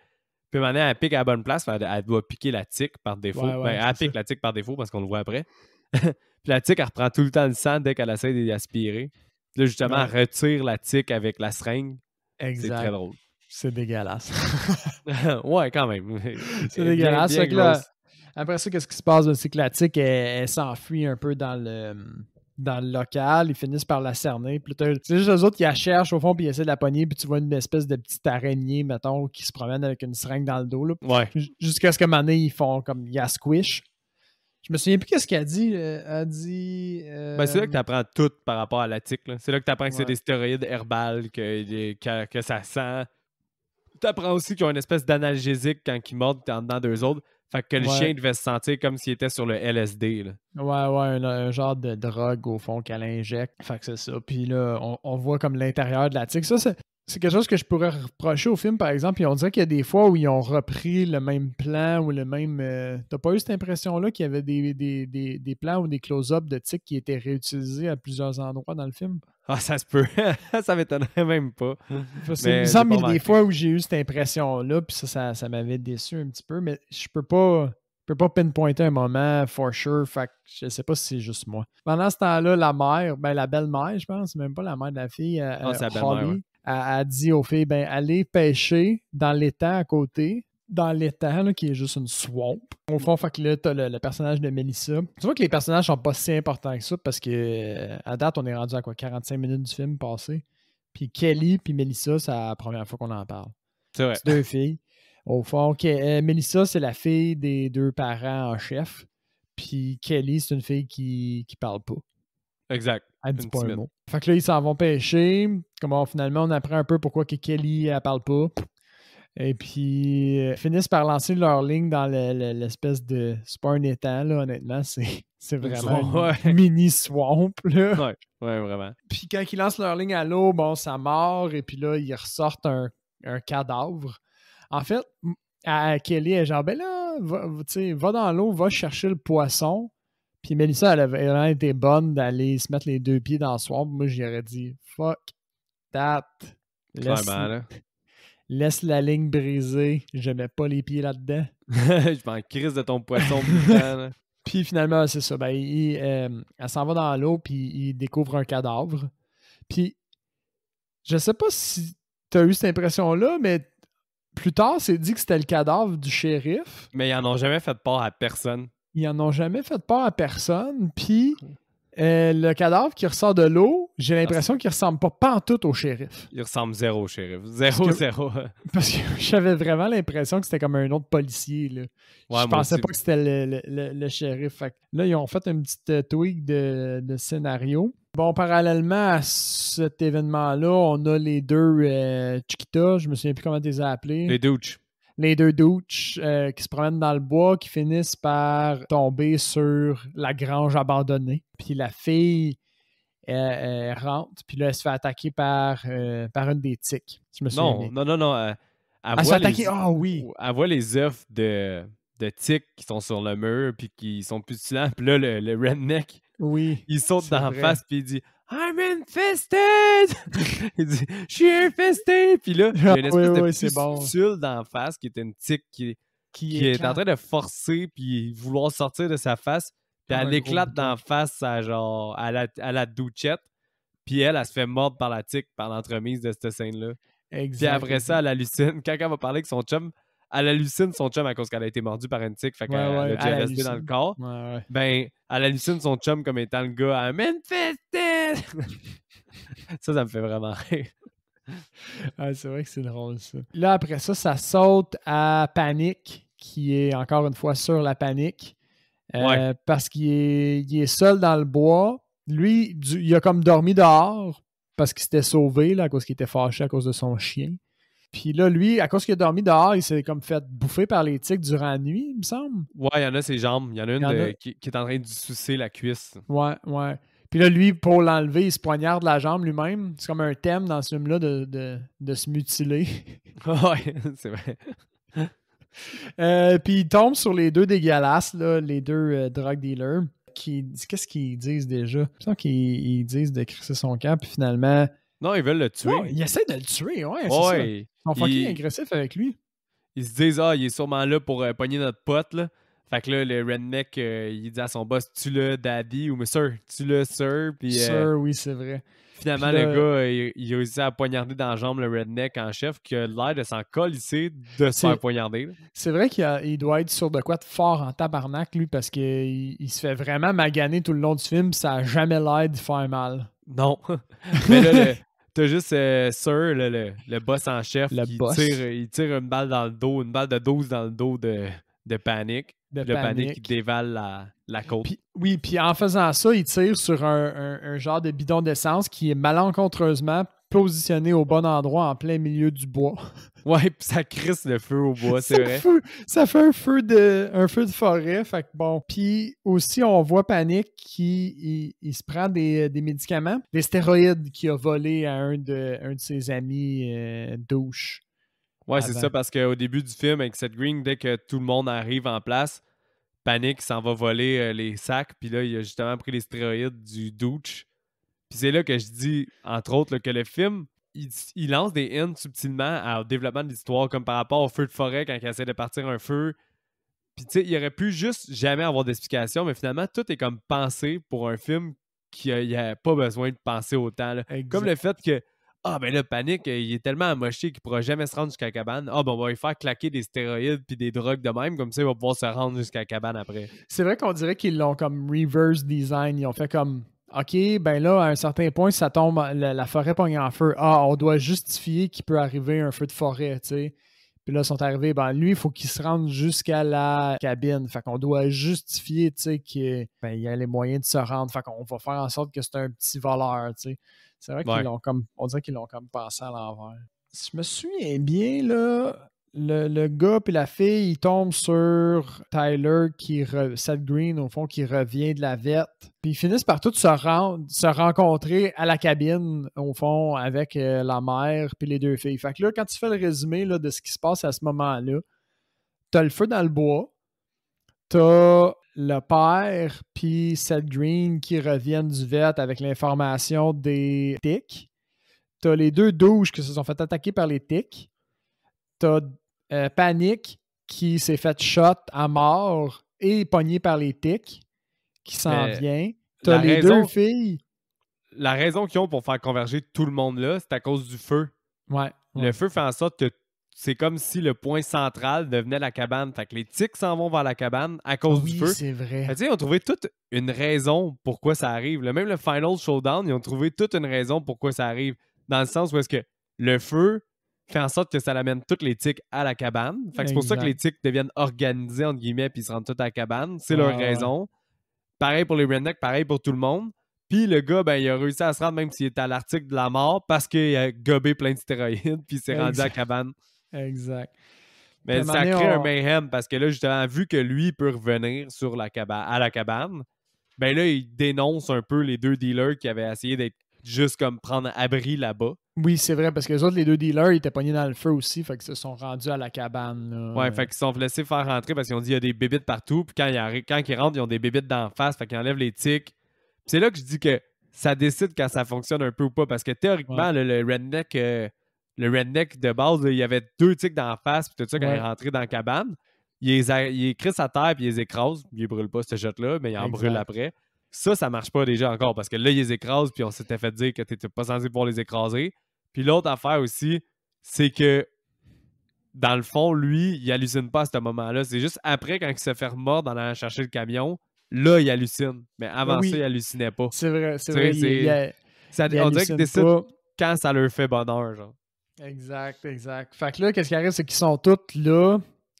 Puis maintenant, elle pique à la bonne place, elle doit piquer la tique par défaut. Ouais, ouais, Ben, elle c'est pique ça. la tique par défaut parce qu'on le voit après. Puis la tique, elle reprend tout le temps le sang dès qu'elle essaie d'y aspirer. Puis là, justement, Ouais. elle retire la tique avec la seringue. C'est très Exact. drôle. C'est dégueulasse. Ouais, quand même. C'est dégueulasse. Bien Fait que là, grosse. après ça, qu'est-ce qui se passe? C'est que la tique, elle s'enfuit un peu dans le local. Ils finissent par la cerner. Puis c'est juste eux autres qui la cherchent au fond, puis ils essaient de la pogner. Puis tu vois une espèce de petite araignée, mettons, qui se promène avec une seringue dans le dos. Là. Ouais. Jusqu'à ce qu'à un moment donné, ils font comme, il y a squish. Je me souviens plus qu'est-ce qu'elle dit. Elle dit. Ben, c'est là que tu apprends tout par rapport à la tique. Là. C'est là que tu apprends que c'est Ouais. des stéroïdes herbales, que ça sent. Tu apprends aussi qu'ils ont une espèce d'analgésique quand ils mordent en dedans d'eux autres. Fait que le Ouais. chien devait se sentir comme s'il était sur le LSD. Là. Ouais, un genre de drogue au fond qu'elle injecte. Fait que c'est ça. Puis là, on voit comme l'intérieur de la tique. Ça, c'est quelque chose que je pourrais reprocher au film, par exemple. Puis on dirait qu'il y a des fois où ils ont repris le même plan ou le même. T'as pas eu cette impression-là qu'il y avait des plans ou des close-ups de tic qui étaient réutilisés à plusieurs endroits dans le film? Ah, ça se peut. Ça m'étonnerait même pas. Parce que il me Mais semble j'ai qu'il y pas a des remarqué. fois où j'ai eu cette impression-là, puis ça m'avait déçu un petit peu, mais je peux pas pinpointer un moment for sure, fait que je sais pas si c'est juste moi. Pendant ce temps-là, la mère, ben la belle-mère, je pense, même pas la mère de la fille, Ah, c'est la belle-mère, Holly, ouais. a dit aux filles, ben allez pêcher dans l'étang à côté, dans l'étang, là, qui est juste une swamp. Au fond, fait que là, t'as le personnage de Melissa. Tu vois que les personnages sont pas si importants que ça, parce que à date, on est rendu à quoi, 45 minutes du film passé. Puis Kelly puis Melissa, c'est la première fois qu'on en parle. C'est vrai. C'est deux filles. Au fond, Melissa, c'est la fille des deux parents en chef. Puis Kelly, c'est une fille qui parle pas. Exact. Elle dit Une pas un timide. mot. Fait que là, ils s'en vont pêcher. Finalement, on apprend un peu pourquoi que Kelly, elle parle pas. Et puis, finissent par lancer leur ligne dans l'espèce de... C'est pas un étang, là, honnêtement. C'est vraiment une mini swamp, là. Ouais, vraiment. Puis quand ils lancent leur ligne à l'eau, bon, ça mord. Et puis là, ils ressortent un cadavre. En fait, à Kelly, elle est genre, ben là, va dans l'eau, va chercher le poisson. Puis Melissa, elle avait vraiment été bonne d'aller se mettre les deux pieds dans le swamp. Moi, j'aurais dit, fuck that. Clairement, là. Laisse la ligne brisée. Je mets pas les pieds là-dedans. Je m'en crise de ton poisson boutant, là. Puis finalement, c'est ça. Ben, elle s'en va dans l'eau, puis il découvre un cadavre. Puis, je sais pas si tu as eu cette impression-là, mais plus tard, c'est dit que c'était le cadavre du shérif. Mais ils en ont jamais fait part à personne. Ils en ont jamais fait part à personne. Puis, le cadavre qui ressort de l'eau, j'ai l'impression qu'il ressemble pas pantoute au shérif. Il ressemble zéro au shérif. Zéro. Parce que j'avais vraiment l'impression que c'était comme un autre policier. Là. Ouais, je pensais pas que c'était le shérif. Fait que là, ils ont fait une petite tweak de scénario. Bon, parallèlement à cet événement-là, on a les deux Chiquita, je me souviens plus comment tu les as appelés. Les douches. Les deux douches qui se promènent dans le bois, qui finissent par tomber sur la grange abandonnée. Puis la fille rentre, puis là, elle se fait attaquer par une des tiques. Je me souviens bien. Non. Elle se fait attaquer, oui. Elle voit les œufs de tiques qui sont sur le mur, puis qui sont putilants. Puis là, le redneck, oui, il saute dans la vrai. face, puis il dit « I'm infested! » Il dit « Je suis infesté! » Puis là, il y a une espèce de pustule dans la face qui est une tique qui est en train de forcer, puis vouloir sortir de sa face. Puis elle éclate dans la face genre, à la douchette. Puis elle se fait mordre par la tique par l'entremise de cette scène-là. Exact. Puis après ça, elle hallucine. Quand elle va parler avec son chum, elle hallucine son chum à cause qu'elle a été mordue par une tique, fait qu'elle a du elle LSD dans le hallucine. corps. Ouais. Ben, elle hallucine son chum comme étant le gars à Manifested! Ça me fait vraiment rire. Ah, c'est vrai que c'est drôle, ça. Là, après ça, ça saute à Panic, qui est encore une fois sur la panique. Ouais. Parce qu'il est seul dans le bois. Lui, il a comme dormi dehors parce qu'il s'était sauvé là, à cause qu'il était fâché à cause de son chien. Puis là, lui, à cause qu'il a dormi dehors, il s'est comme fait bouffer par les tiques durant la nuit, il me semble. Ouais, il y en a ses jambes. Il y en a une qui est en train de sucer la cuisse. Ouais. Puis là, lui, pour l'enlever, il se poignarde la jambe lui-même. C'est comme un thème dans ce film-là de se mutiler. Ouais, c'est vrai. Puis il tombe sur les deux dégueulasses, là, les deux drug dealers. Qu'est-ce qu'ils disent déjà? Il me semble qu'ils disent de crisser son camp, puis finalement... Non, ils veulent le tuer. Non, ils essaient de le tuer, ouais, c'est ça. Ils sont fucking agressifs avec lui. Ils se disent, il est sûrement là pour pogner notre pote, là. Fait que là, le redneck, il dit à son boss, tue-le, daddy, ou mais sir, tue-le, sir. Puis, Sir, oui, c'est vrai. Finalement, puis là, le gars, il a réussi à poignarder dans la jambe le redneck en chef, qui a l'air de s'en colisser de se faire poignarder. C'est vrai qu'il doit être sur de quoi de fort en tabarnak, lui, parce qu'il se fait vraiment maganer tout le long du film, ça n'a jamais l'air de faire mal. Non. Mais là, t'as juste Sir, le boss en chef, il tire une balle dans le dos, une balle de 12 dans le dos de Panic. Le Panic qui dévale la côte. Puis en faisant ça, il tire sur un genre de bidon d'essence qui est malencontreusement positionné au bon endroit en plein milieu du bois. Ouais, puis ça crisse le feu au bois, c'est vrai. Ça fait un feu de forêt. Fait que bon. Puis aussi, on voit Panic qui il se prend des médicaments, des stéroïdes qu'il a volé à un de ses amis douche. Ouais, c'est ça, parce qu'au début du film, avec Seth Green, dès que tout le monde arrive en place, Panic s'en va voler les sacs, puis là, il a justement pris les stéroïdes du douche. Puis c'est là que je dis, entre autres, là, que le film, il lance des hints subtilement au développement de l'histoire, comme par rapport au feu de forêt quand il essaie de partir un feu. Puis tu sais, il aurait pu juste jamais avoir d'explication, mais finalement, tout est comme pensé pour un film qui a pas besoin de penser autant. Là. Comme le fait que ben là, Panic, il est tellement amoché qu'il pourra jamais se rendre jusqu'à la cabane. On va lui faire claquer des stéroïdes puis des drogues de même, comme ça, il va pouvoir se rendre jusqu'à la cabane après. C'est vrai qu'on dirait qu'ils l'ont comme reverse design. Ils ont fait comme, OK, ben là, à un certain point, ça tombe, la forêt pogne en feu. On doit justifier qu'il peut arriver un feu de forêt, tu sais. Puis là, ils sont arrivés, lui, il faut qu'il se rende jusqu'à la cabine. Fait qu'on doit justifier, tu sais, qu'il y a les moyens de se rendre. Fait qu'on va faire en sorte que c'est un petit voleur, tu sais. C'est vrai qu'ils l'ont comme, on dirait qu'ils l'ont comme pensé à l'envers. Si je me souviens bien, là, le gars et la fille, ils tombent sur Tyler, Seth Green, au fond, qui revient de la vette. Puis ils finissent par tous se rencontrer à la cabine, au fond, avec la mère puis les deux filles. Fait que là, quand tu fais le résumé là, de ce qui se passe à ce moment-là, t'as le feu dans le bois, t'as le père puis Seth Green qui reviennent du vet avec l'information des tics. T'as les deux douches qui se sont fait attaquer par les tics. T'as Panic qui s'est fait shot à mort et pogné par les tics qui s'en vient. T'as les deux filles. La raison qu'ils ont pour faire converger tout le monde là, c'est à cause du feu. Ouais. Le feu fait en sorte que c'est comme si le point central devenait la cabane. Fait que les tics s'en vont vers la cabane à cause du feu. Oui, c'est vrai. Ils ont trouvé toute une raison pourquoi ça arrive. Même le Final Showdown, ils ont trouvé toute une raison pourquoi ça arrive. Dans le sens où est-ce que le feu fait en sorte que ça amène toutes les tics à la cabane. Fait que c'est pour ça que les tics deviennent organisés, entre guillemets, puis ils se rendent tous à la cabane. C'est leur raison. Pareil pour les rednecks, pareil pour tout le monde. Puis le gars, il a réussi à se rendre même s'il est à l'article de la mort parce qu'il a gobé plein de stéroïdes puis il s'est rendu à la cabane. Exact. Mais ça crée un mayhem parce que là, justement, vu que lui peut revenir à la cabane, là, il dénonce un peu les deux dealers qui avaient essayé d'être juste comme prendre abri là-bas. Oui, c'est vrai, parce que les autres, les deux dealers, ils étaient pognés dans le feu aussi, fait qu'ils se sont rendus à la cabane. Là. Ouais, fait qu'ils se sont laissés faire rentrer parce qu'ils ont dit qu'il y a des bébites partout, puis quand ils rentrent, ils ont des bébites d'en face, fait qu'ils enlèvent les tics. Puis c'est là que je dis que ça décide quand ça fonctionne un peu ou pas, parce que théoriquement, le redneck de base, là, il y avait deux tics d'en face, puis tout ça, quand il est rentré dans la cabane, il crisse à terre, puis il les écrase. Il brûle pas, ce shot-là, mais il en brûle après. Ça marche pas déjà encore, parce que là, il les écrase, puis on s'était fait dire que t'étais pas censé pouvoir les écraser. Puis l'autre affaire aussi, c'est que dans le fond, lui, il hallucine pas à ce moment-là. C'est juste après, quand il se fait mordre en allant chercher le camion, là, il hallucine. Mais avant ça, Oui, il hallucinait pas. c'est vrai, c'est Tu sais, vrai. Il on dirait qu'ils hallucine décident pas. quand ça leur fait bonheur, genre. Exact, exact. Fait que là, qu'est-ce qui arrive, c'est qu'ils sont tous là,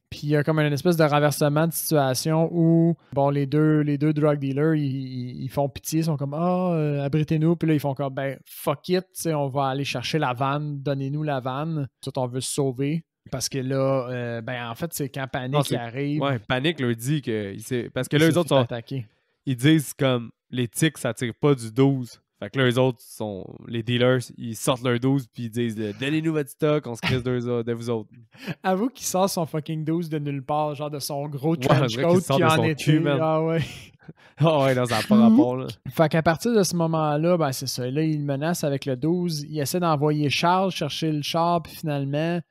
puis il y a comme une espèce de renversement de situation où, bon, les deux drug dealers, ils font pitié, ils sont comme, abritez-nous, puis là, ils font comme, ben, fuck it, tu sais, on va aller chercher la vanne, donnez-nous la vanne, tout, on veut se sauver. Parce que là, ben, en fait, c'est quand Panic qui arrive, Ouais, Panic leur dit que. Parce que il là, s'est eux autres fait attaquer. ils disent comme les tics, ça tire pas du 12. Fait que là, eux autres, les dealers, ils sortent leur 12 puis ils disent donnez-nous votre stock, on se crisse de vous autres. Avoue qu'il sort son fucking 12 de nulle part, genre de son gros Ouais, trench on dirait coat qu'il sort qui de en son était. cul, man. Ah ouais. Ah ouais, non, ça n'a pas rapport, là. Fait qu'à partir de ce moment-là, ben c'est ça. Là, il menace avec le 12. Il essaie d'envoyer Charles chercher le char, puis finalement,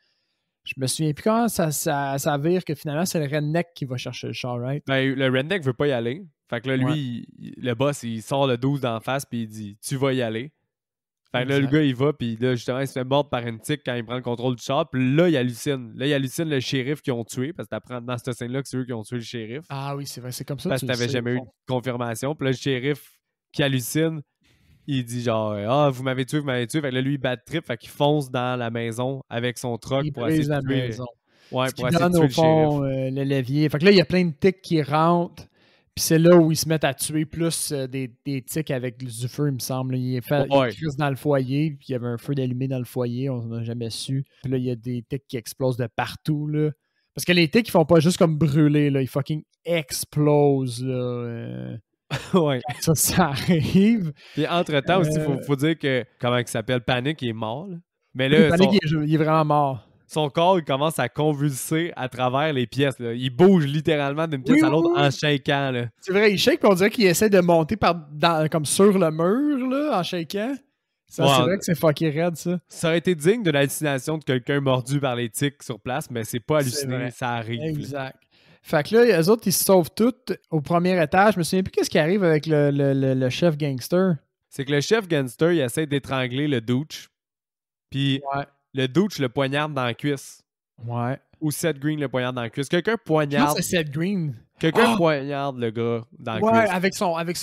je me souviens plus quand ça s'avère que finalement, c'est le redneck qui va chercher le char, right? Ben, le redneck veut pas y aller. Fait que là, lui, Ouais. le boss, il sort le 12 d'en face puis il dit tu vas y aller. Fait que là, le Exact. gars, il va, puis là, justement, il se fait mordre par une tique quand il prend le contrôle du char. Puis là, il hallucine. Là, il hallucine le shérif qu'ils ont tué, parce que t'apprends dans cette scène-là que c'est eux qui ont tué le shérif. Ah oui, c'est vrai, c'est comme ça que Parce tu que le t'avais sais, jamais au eu fond. de confirmation. Puis là, le shérif qui hallucine, il dit genre ah, vous m'avez tué, vous m'avez tué. Fait que là, lui, il bat trip, fait qu'il fonce dans la maison avec son truck Il pour essayer brise de la tuer. maison. Ouais, Ce qui pour essayer de donne tuer au le shérif. fond le levier. Fait que là, il y a plein de tics qui rentrent. Puis c'est là où ils se mettent à tuer plus des tics avec du feu, il me semble. Il Ouais. crisse dans le foyer, puis il y avait un feu d'allumé dans le foyer, on n'a jamais su. Puis là, il y a des tics qui explosent de partout, là. Parce que les tics, ils font pas juste comme brûler, là. Ils fucking explosent, là. Ouais. Ça arrive. Puis entre-temps aussi, faut dire que, comment il s'appelle, Panic, il est mort, là. Mais Oui, là, Panic, il est vraiment mort. son corps, il commence à convulser à travers les pièces. Là. Il bouge littéralement d'une pièce Oui, à l'autre oui, en oui. shakant. Là. C'est vrai, il shake, puis on dirait qu'il essaie de monter comme sur le mur, là, en shakant. Ça, c'est Ouais, vrai que c'est fucké raide, ça. ça aurait été digne de l'hallucination de quelqu'un mordu par les tiques sur place, mais c'est pas C'est halluciné, vrai. ça arrive. Là. Exact. Fait que là, eux autres, ils se sauvent tous au premier étage. Je me souviens plus qu'est-ce qui arrive avec le chef gangster. C'est que le chef gangster, il essaie d'étrangler le douche, puis Ouais. le douche le poignarde dans la cuisse. Ouais. Ou Seth Green le poignarde dans la cuisse. Quelqu'un Je pense poignarde, que c'est Seth Green. quelqu'un Ah! poignarde le gars dans la Ouais, cuisse. avec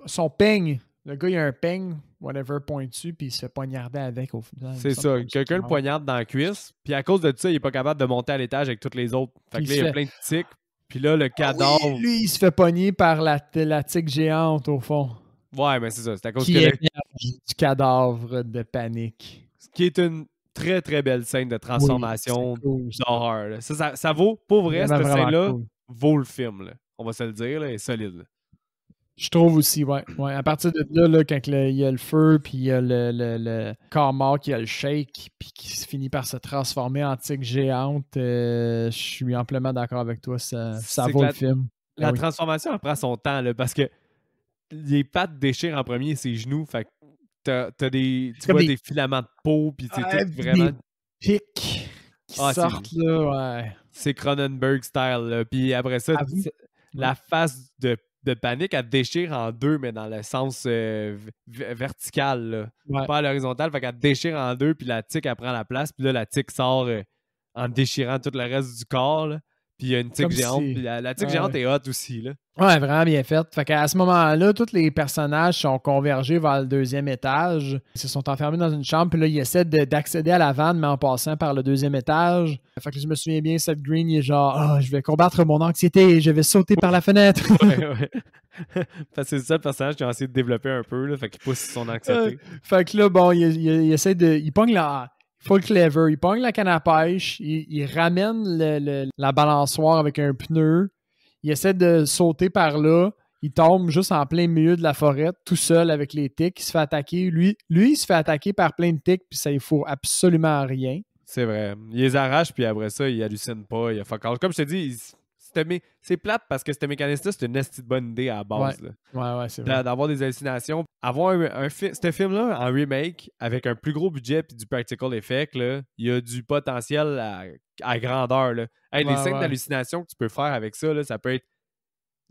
son peigne. Le gars, il a un peigne, whatever, pointu, puis il se fait poignarder avec au final. C'est ça. Quelqu'un le poignarde dans la cuisse. Puis à cause de ça, il est pas capable de monter à l'étage avec tous les autres. Fait que là, il y a plein de tics. Puis là, le cadavre. Oui, lui, il se fait pogner par la tique géante, au fond. Ouais, mais c'est ça. C'est à cause Qui que. émerge du cadavre de Panic. Ce qui est une très, très belle scène de transformation Oui, c'est cool, ça. d'horreur. Là. Ça vaut, pour vrai, Vraiment, cette vraiment scène-là, cool. vaut le film. Là. On va se le dire, là, elle est solide. Là. Je trouve aussi, ouais. À partir de là, quand il y a le feu, puis il y a le corps mort, qui a le shake, puis qui finit par se transformer en tique géante, je suis amplement d'accord avec toi. Ça C'est vaut que le film. La Ah oui. transformation, elle prend son temps, là, parce que les pattes déchirent en premier ses genoux. Fait que tu comme vois des- des filaments de peau, puis c'est Ouais, tout vraiment. des pics qui Ah, sortent, là, ouais. c'est Cronenberg style. Là. Puis après ça, Ah oui? la face de Panic, elle déchire en deux, mais dans le sens vertical. Là. Ouais. Pas à l'horizontale. Fait qu'elle déchire en deux, puis la tique, elle prend la place. Puis là, la tique sort en déchirant tout le reste du corps. Là. Puis il y a une tique Comme géante. si- Puis la tique Ouais. géante est hot aussi. Là. Ouais, vraiment bien fait. Fait qu'à ce moment-là, tous les personnages sont convergés vers le deuxième étage. Ils se sont enfermés dans une chambre, puis là, ils essaient d'accéder à la vanne, mais en passant par le deuxième étage. Fait que je me souviens bien, Seth Green, il est genre, je vais combattre mon anxiété, je vais sauter par la fenêtre. Ouais. Parce que c'est ça le personnage qui a essayé de développer un peu. Là, fait qu'il pousse son anxiété. Fait que là, bon, il essaie de. Il pogne la. Full clever. Il pogne la canne à pêche. Il ramène la balançoire avec un pneu. Il essaie de sauter par là. Il tombe juste en plein milieu de la forêt, tout seul avec les tics. Il se fait attaquer. Lui, il se fait attaquer par plein de tics, puis ça ne faut absolument rien. C'est vrai. Il les arrache, puis après ça, il hallucine pas. Il a fuck all. Comme je te dis, c'est plate parce que ce mécanisme-là, c'est une esti de bonne idée à la base. Là. Ouais, c'est vrai. D'avoir des hallucinations. Avoir ce film-là en remake avec un plus gros budget et du practical effect, là, il y a du potentiel à grandeur. Là. Hey, les scènes d'hallucination que tu peux faire avec ça, là, ça peut être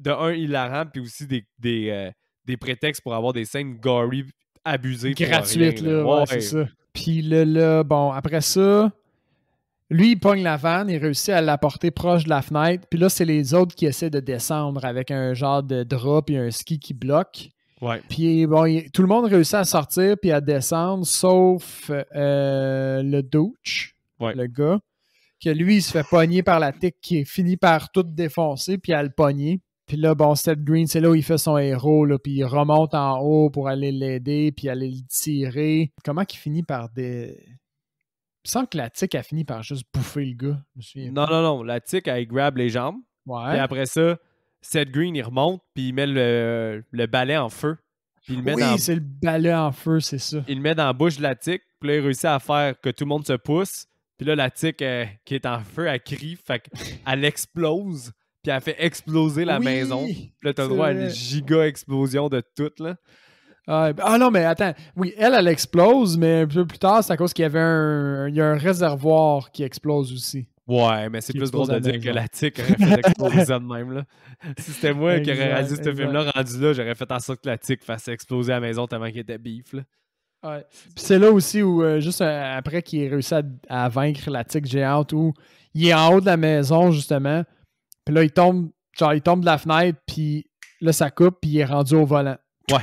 de un hilarant puis aussi des prétextes pour avoir des scènes gory abusées. Gratuites, pour rien, là. Ouais, c'est ça. Puis là, bon, après ça, Lui, il pogne la vanne, il réussit à la porter proche de la fenêtre. Puis là, c'est les autres qui essaient de descendre avec un genre de drap et un ski qui bloque. Ouais. Puis bon, tout le monde réussit à sortir puis à descendre, sauf le douche, le gars, que lui, il se fait pogner par la tic qui finit par tout défoncer puis à le pogner. Puis là, bon, Seth Green, c'est là où il fait son héros, là, puis il remonte en haut pour aller l'aider puis aller le tirer. Comment qu'il finit par des... Il me semble que la tic a fini par juste bouffer le gars. Je me souviens pas. Non. La tic, elle grab les jambes. Ouais. Puis après ça, Seth Green, il remonte, puis il met le balai en feu. Puis il le met c'est le balai en feu, c'est ça. Il le met dans la bouche de la tic. Puis là, il réussit à faire que tout le monde se pousse. Puis là, la tic qui est en feu, elle crie. Fait qu'elle explose. Puis elle fait exploser la maison. Puis là, t'as droit à une giga explosion de tout, là. Ah non, mais attends. Oui, elle explose, mais un peu plus tard, c'est à cause qu'il y avait il y a un réservoir qui explose aussi. Ouais, mais c'est plus drôle de dire que la tic aurait fait exploser ça de même, là. Si c'était moi qui aurais réalisé ce film-là, rendu là, j'aurais fait en sorte que la tic fasse exploser la maison tellement qu'il était beef, là. Ouais. Puis c'est là aussi où, juste après qu'il ait réussi à vaincre la tic géante, où il est en haut de la maison, justement. Puis là, il tombe de la fenêtre, puis là, ça coupe, puis il est rendu au volant. Ouais.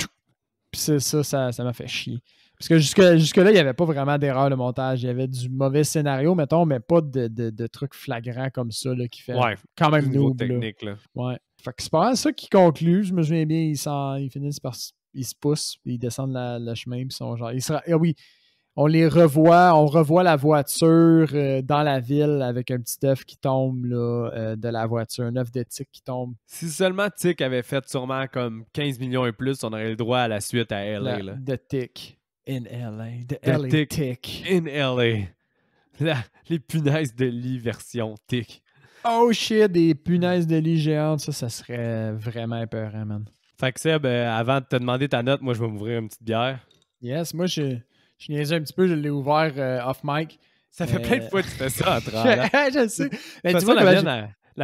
Puis ça m'a fait chier. Parce que jusque-là, il n'y avait pas vraiment d'erreur de montage. Il y avait du mauvais scénario, mettons, mais pas de trucs flagrants comme ça là, qui fait quand même noob. Technique, là. Ouais. Fait que c'est pas mal ça qui conclut. Je me souviens bien, ils finissent par... Ils se poussent, puis ils descendent le chemin, puis ils sont genre... on revoit la voiture dans la ville avec un petit œuf qui tombe là, de la voiture, un œuf de Tic qui tombe. Si seulement Tic avait fait sûrement comme 15 millions et plus, on aurait le droit à la suite à LA. De Tic in LA. De LA Tic. In LA. Les punaises de lit version Tic. Oh shit, des punaises de lit géantes, ça serait vraiment épeurant, man. Fait que Seb, avant de te demander ta note, moi je vais m'ouvrir une petite bière. Yes, moi je niaisais un petit peu, je l'ai ouvert off mic. Ça fait plein de fois que tu fais ça en tremblant. Je sais. Mais tu vois, la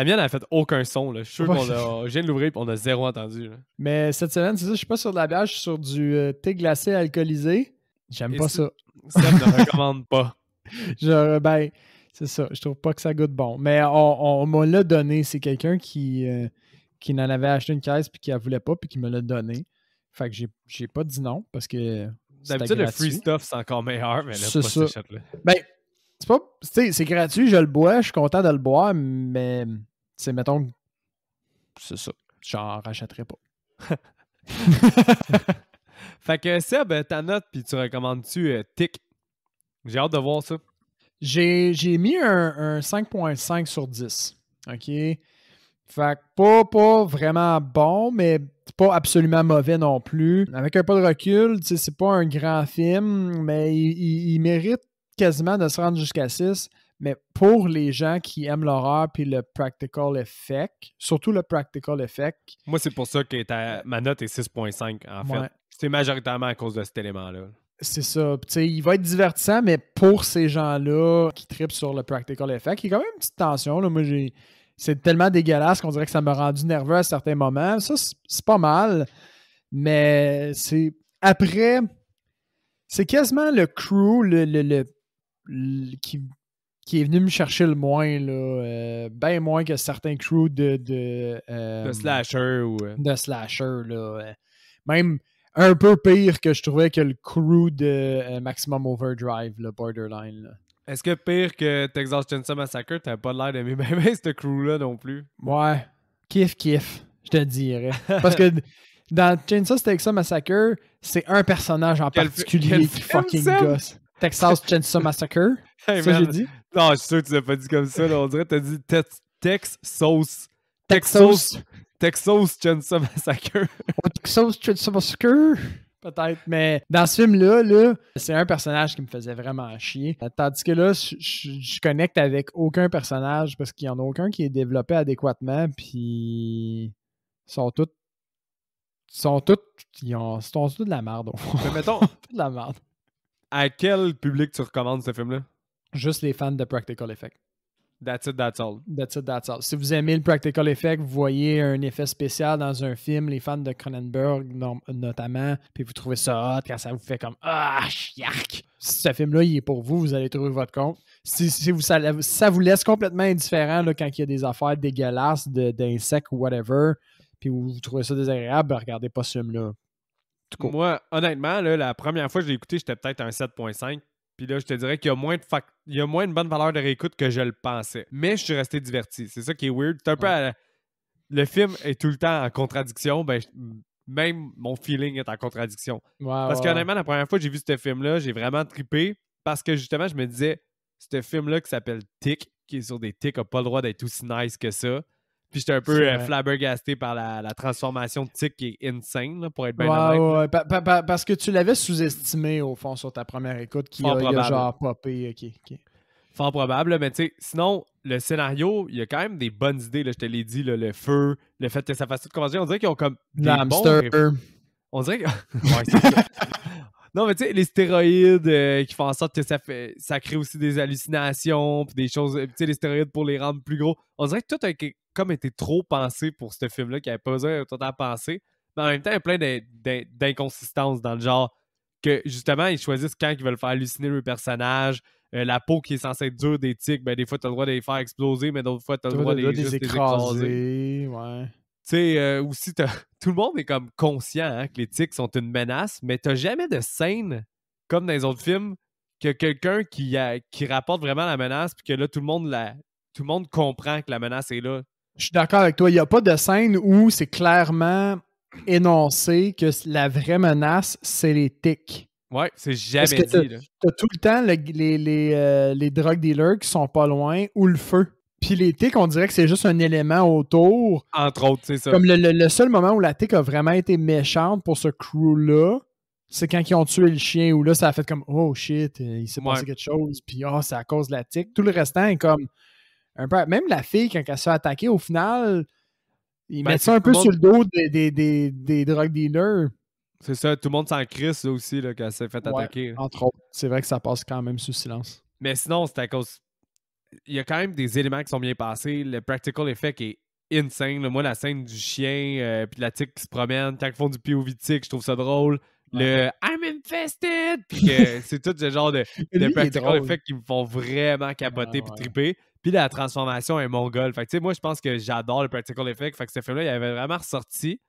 mienne, elle a fait aucun son. Là. Je suis sûr je viens de l'ouvrir et on a zéro entendu. Là. Mais cette semaine, c'est ça, je suis pas sur de la bière, je suis sur du thé glacé alcoolisé. J'aime pas ça. Ça ne recommande pas. Ben, c'est ça. Je trouve pas que ça goûte bon. Mais on me l'a donné. C'est quelqu'un qui en avait acheté une caisse puis qui la voulait pas puis qui me l'a donné. Fait que j'ai pas dit non parce que d'habitude, le free stuff, c'est encore meilleur, mais là, c'est pas ça. ce shot-là. Ben, c'est gratuit, je le bois, je suis content de le boire, mais c'est, mettons, c'est ça. J'en rachèterais pas. Fait que Seb, ta note, puis tu recommandes-tu Tic? J'ai hâte de voir ça. J'ai mis un 5.5 sur 10. OK? Fait que pas vraiment bon, mais pas absolument mauvais non plus. Avec un peu de recul, c'est pas un grand film, mais il mérite quasiment de se rendre jusqu'à 6. Mais pour les gens qui aiment l'horreur puis le practical effect, surtout le practical effect. Moi, c'est pour ça que ma note est 6.5 en fait. C'est majoritairement à cause de cet élément-là. C'est ça. Il va être divertissant, mais pour ces gens-là qui trippent sur le practical effect, il y a quand même une petite tension. Là. Moi, c'est tellement dégueulasse qu'on dirait que ça m'a rendu nerveux à certains moments. Ça, c'est pas mal. Mais après, c'est quasiment le crew qui est venu me chercher le moins. Bien moins que certains crews de slasher. De slasher. Même un peu pire que je trouvais que le crew de Maximum Overdrive, le Borderline. Là. Est-ce que pire que Texas Chainsaw Massacre, t'as pas l'air d'aimer bien ce crew-là non plus? Ouais. Kiff, je te dirais. Parce que dans Chainsaw Massacre, c'est un personnage en particulier qui fucking gosse. Texas Chainsaw Massacre? Hey, ça, j'ai dit? Non, je suis sûr que tu l'as pas dit comme ça. Là. On dirait que t'as dit Texas Chainsaw Massacre. Texas Chainsaw Massacre? Peut-être, mais dans ce film-là, c'est un personnage qui me faisait vraiment chier. Tandis que là, je connecte avec aucun personnage parce qu'il n'y en a aucun qui est développé adéquatement, puis ils sont tous de la merde. Mais mettons, de la merde. À quel public tu recommandes ce film-là? Juste les fans de Practical Effect. That's it, that's all. That's it, that's all. Si vous aimez le practical effect, vous voyez un effet spécial dans un film, les fans de Cronenberg notamment, puis vous trouvez ça hot quand ça vous fait comme ah, yark! Si ce film-là, il est pour vous, vous allez trouver votre compte. Si ça vous laisse complètement indifférent là, quand il y a des affaires dégueulasses d'insectes ou whatever, puis vous trouvez ça désagréable, ben, regardez pas ce film-là. Moi, honnêtement, là, la première fois que je l'ai écouté, j'étais peut-être un 7.5. Puis là, je te dirais qu'il y a moins une bonne valeur de réécoute que je le pensais. Mais je suis resté diverti. C'est ça qui est weird. C'est un peu le film est tout le temps en contradiction. Ben, même mon feeling est en contradiction. Parce qu'honnêtement, la première fois que j'ai vu ce film-là, j'ai vraiment trippé. Parce que justement, je me disais, ce film-là qui s'appelle Tick, qui est sur des ticks, n'a pas le droit d'être aussi nice que ça. Puis j'étais un peu flabbergasté par la transformation de Tick qui est insane, là, pour être bien honnête. Parce que tu l'avais sous-estimé, au fond, sur ta première écoute, qui a genre popé. Okay. Fort probable, mais tu sais, sinon, le scénario, il y a quand même des bonnes idées, là, je te l'ai dit, là, le feu, le fait que ça fasse tout commencer. On dirait qu'ils ont comme des on dirait que... ouais, c'est ça. Non, mais tu sais, les stéroïdes qui font en sorte que ça crée aussi des hallucinations, puis des choses, tu sais, les stéroïdes pour les rendre plus gros. On dirait que tout a comme été trop pensé pour ce film-là, qui avait pas besoin d'être autant pensé. Mais en même temps, il y a plein d'inconsistances dans le genre que, justement, ils choisissent quand ils veulent faire halluciner le personnage. La peau qui est censée être dure des tiques, ben des fois, tu as le droit de les faire exploser, mais d'autres fois, tu as le droit de les écraser. Ouais. Tu sais, aussi, tout le monde est comme conscient hein, que les tiques sont une menace, mais t'as jamais de scène, comme dans les autres films, que quelqu'un qui rapporte vraiment la menace, puis que là, tout le monde comprend que la menace est là. Je suis d'accord avec toi. Il n'y a pas de scène où c'est clairement énoncé que la vraie menace, c'est les tiques. Ouais, c'est jamais dit. T'as tout le temps les drug dealers qui sont pas loin ou le feu. Puis les tics, on dirait que c'est juste un élément autour. Entre autres, c'est ça. Comme le seul moment où la tic a vraiment été méchante pour ce crew-là, c'est quand ils ont tué le chien, où là, ça a fait comme « Oh shit, il s'est passé quelque chose. » Puis « Ah, c'est à cause de la tic. » Tout le restant est comme un peu... Même la fille, quand elle se fait attaquer, au final, ils mettent ça un peu sur le dos des drug dealers. C'est ça, tout le monde s'en crisse aussi là, quand elle s'est fait attaquer. Entre autres. C'est vrai que ça passe quand même sous silence. Mais sinon, c'est à cause... Il y a quand même des éléments qui sont bien passés. Le practical effect est insane. Là. Moi, la scène du chien puis la tique qui se promène, quand ils font du POV tic, je trouve ça drôle. Le « I'm infested » puis que c'est tout ce genre de practical effect qui me font vraiment capoter puis triper. Puis la transformation est mongole. Fait que tu sais, moi, je pense que j'adore le practical effect. Fait que ce film-là, il avait vraiment ressorti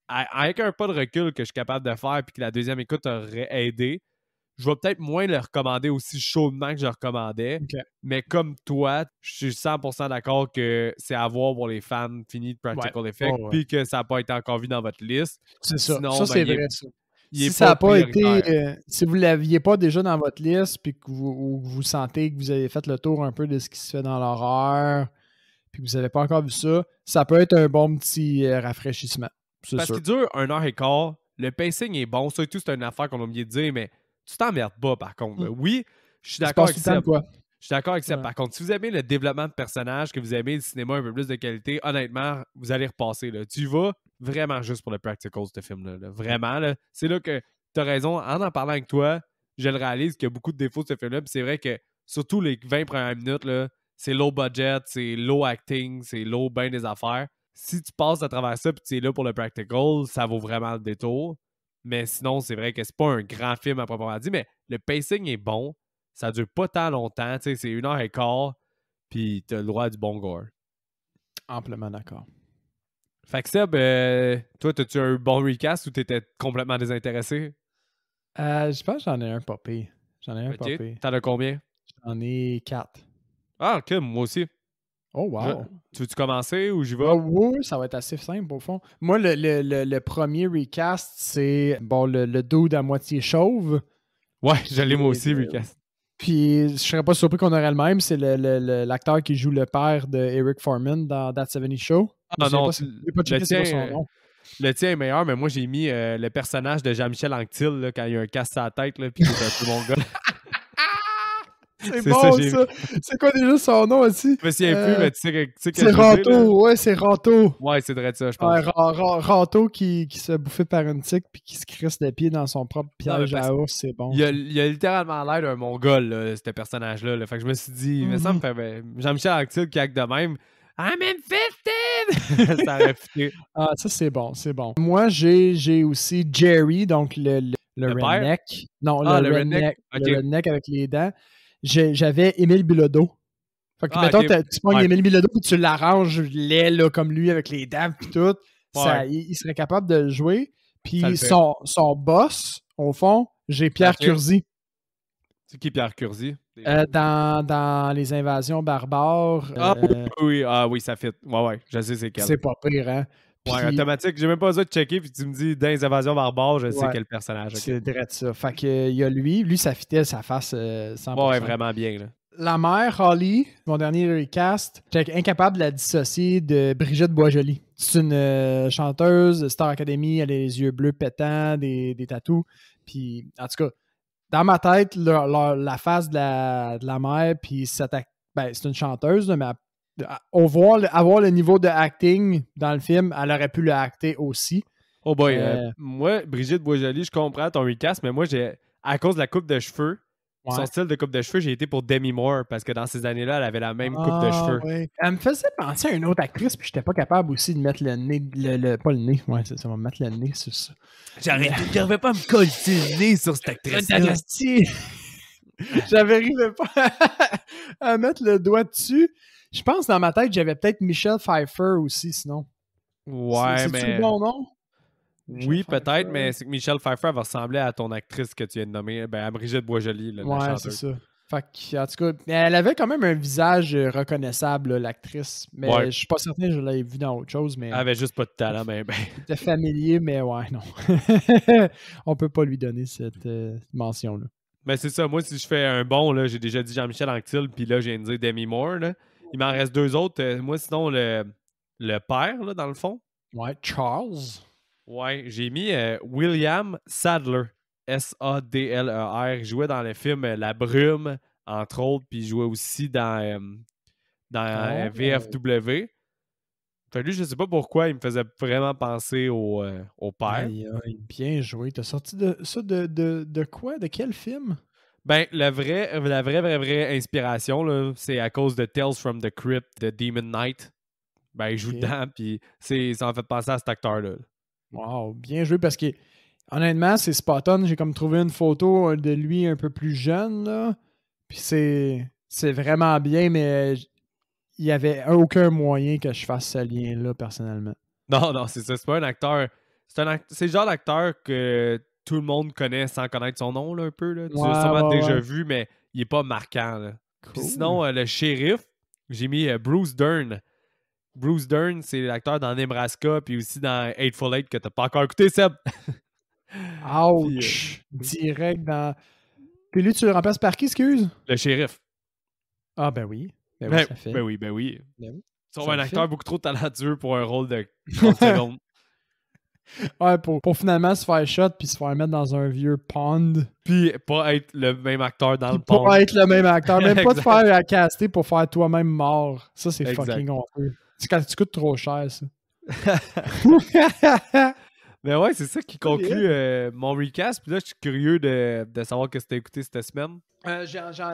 avec un pas de recul que je suis capable de faire puis que la deuxième écoute aurait aidé. Je vais peut-être moins le recommander aussi chaudement que je le recommandais. Okay. Mais comme toi, je suis 100% d'accord que c'est à voir pour les fans finis de Practical Effect puis que ça n'a pas été encore vu dans votre liste. C'est ça. Sinon, ça, c'est vrai, ça. Si ça n'a pas été... si vous ne l'aviez pas déjà dans votre liste puis que vous sentez que vous avez fait le tour un peu de ce qui se fait dans l'horreur puis que vous n'avez pas encore vu ça, ça peut être un bon petit rafraîchissement. Parce qu'il dure 1h15. Le pacing est bon. Ça et tout, c'est une affaire qu'on a oublié de dire, mais tu t'emmerdes pas, par contre. Oui, je suis d'accord avec ça. Je suis d'accord avec ça. Par contre, si vous aimez le développement de personnages, que vous aimez le cinéma un peu plus de qualité, honnêtement, vous allez repasser. Là. Tu y vas vraiment juste pour le practical, ce film-là. Là. Vraiment, là. C'est là que tu as raison. En parlant avec toi, je le réalise qu'il y a beaucoup de défauts de ce film-là. Puis c'est vrai que, surtout les 20 premières minutes, là, c'est low budget, c'est low acting, c'est low ben des affaires. Si tu passes à travers ça et tu es là pour le practical, ça vaut vraiment le détour. Mais sinon, c'est vrai que c'est pas un grand film à proprement dit, mais le pacing est bon. Ça dure pas tant longtemps. C'est 1h15, puis t'as le droit du bon gore. Amplement d'accord. Fait que Seb, toi, as-tu un bon recast ou t'étais complètement désintéressé? Je pense que j'en ai un popé. J'en ai un popé. T'en as combien? J'en ai 4. Ah, ok, moi aussi. Oh, wow. Tu veux-tu commencer ou j'y vais? Oui, ça va être assez simple au fond. Moi, le premier recast, c'est le dude à moitié chauve. Ouais, je l'ai moi aussi, recast. Puis, je serais pas surpris qu'on aurait le même. C'est l'acteur qui joue le père de Eric Foreman dans That 70 Show. Ah non, le tien est meilleur, mais moi, j'ai mis le personnage de Jean-Michel Anctil là, quand il y a un casse à la tête, là, puis c'est un peu mon gars. C'est C'est bon, j'ai ça. C'est quoi déjà son nom aussi? Je me souviens plus, mais tu sais que C'est je veux dire, là. Ranto. Ouais, c'est Ranto. Ouais, c'est vrai de ça, je Ouais, pense. Ranto qui se fait bouffer par une tique puis qui se crisse le pied dans son propre Non, mais piège à ours, c'est bon. il a littéralement l'air d'un mongol, là, ce personnage-là. Là. Fait que je me suis dit, mais ça me fait. Jean-Michel Anctil qui acte de même. I'm infested! Ça aurait fité. Ah, ça, c'est bon, c'est bon. Moi, j'ai aussi Jerry, donc le Le père? redneck. Non, Ah, le le redneck. redneck. Ok. Le redneck avec les dents. J'avais Émile Bilodeau. Fait que, mettons, Ok. tu prends Ouais. Émile Bilodeau et tu l'arranges laid, là, comme lui, avec les dents et tout. Ça, Ouais. il serait capable de le jouer. Ça Puis le fait. son boss, au fond, j'ai Pierre Ok. Curzi. C'est qui Pierre Curzi? Dans Les Invasions barbares. Ah oui, ça fit. Ouais, je sais c'est quel. C'est pas pire, hein? Ouais, Puis, automatique. J'ai même pas besoin de checker, puis tu me dis dans les invasions barbares, je sais ouais, quel personnage. ok. c'est direct ça. Fait que il y a lui, ça fitait sa face 100%. Ouais, vraiment bien. Là. La mère, Holly, mon dernier recast, j'étais incapable de la dissocier de Brigitte Boisjoli. C'est une chanteuse de Star Academy, elle a les yeux bleus pétants, des tatous. Puis, en tout cas, dans ma tête, la face de la mère, puis c'est une chanteuse, là, mais avoir le niveau de acting dans le film, elle aurait pu le acter aussi. Oh boy, moi, Brigitte Boisjoli, je comprends ton recast, mais moi, à cause de la coupe de cheveux, son style de coupe de cheveux, j'ai été pour Demi Moore, parce que dans ces années-là, elle avait la même coupe de cheveux. Ouais. Elle me faisait penser à une autre actrice, puis j'étais pas capable aussi de mettre le nez, pas le nez, ouais, ça va me mettre le nez sur ça. J'arrivais pas à me coller le nez sur cette actrice-là. J'arrivais pas à mettre le doigt dessus. Je pense dans ma tête, j'avais peut-être Michelle Pfeiffer aussi, sinon. Ouais, C'est-tu mais... le bon nom? Oui, peut-être, mais c'est que Michelle Pfeiffer va ressembler à ton actrice que tu viens de nommer, à Brigitte Boisjoli, là, la Ouais, chanteuse. c'est ça. Fait que, en tout cas, elle avait quand même un visage reconnaissable, là, l'actrice. Mais Ouais. je suis pas certain que je l'avais vu dans autre chose. Mais Elle avait juste pas de talent, mais ben. c'était familier, mais ouais, non. On peut pas lui donner cette mention-là. Mais c'est ça, moi, si je fais un bon, là, j'ai déjà dit Jean-Michel Anctil, puis là, je viens de dire Demi Moore. Là. Il m'en reste deux autres. Moi, sinon, le père, là, dans le fond. Ouais, Charles. Ouais, j'ai mis William Sadler. S-A-D-L-E-R. Il jouait dans le film La Brume, entre autres, puis il jouait aussi dans VFW. Fait lui, je sais pas pourquoi, il me faisait vraiment penser au père. Aïe, aïe, bien joué. T'as sorti de ça de quoi? De quel film? Ben, la vraie inspiration, là, c'est à cause de Tales from the Crypt de Demon Knight. Ben, il joue dedans, puis ça m'a fait penser à cet acteur-là. Wow, bien joué parce que honnêtement, c'est spot on. J'ai comme trouvé une photo de lui un peu plus jeune, là. Puis c'est vraiment bien, mais il n'y avait aucun moyen que je fasse ce lien-là, personnellement. Non, c'est ça. C'est pas un acteur. C'est le genre d'acteur que tout le monde connaît sans connaître son nom, là, un peu. Là. Tu l'as sûrement déjà vu, mais il est pas marquant. Là. Cool. Puis sinon, le shérif, j'ai mis Bruce Dern. Bruce Dern, c'est l'acteur dans Nebraska, puis aussi dans Hateful Eight que t'as pas encore écouté, Seb. Ouch! Direct dans... Puis lui, tu le remplaces par qui, excuse? Le shérif. Ah, ben oui. Ben oui, ça fait. Ben oui. Ben oui. Tu trouves un acteur beaucoup trop talentueux pour un rôle de 30 secondes. Ouais, pour finalement se faire shot puis se faire mettre dans un vieux pond. Puis pas être le même acteur dans le pond. Pas être le même acteur. Même pas te faire caster pour faire toi-même mort. Ça, c'est fucking honteux. C'est quand tu coûtes trop cher, ça. Mais ouais, c'est ça qui conclut mon recast. Puis là, je suis curieux de savoir ce que tu as écouté cette semaine.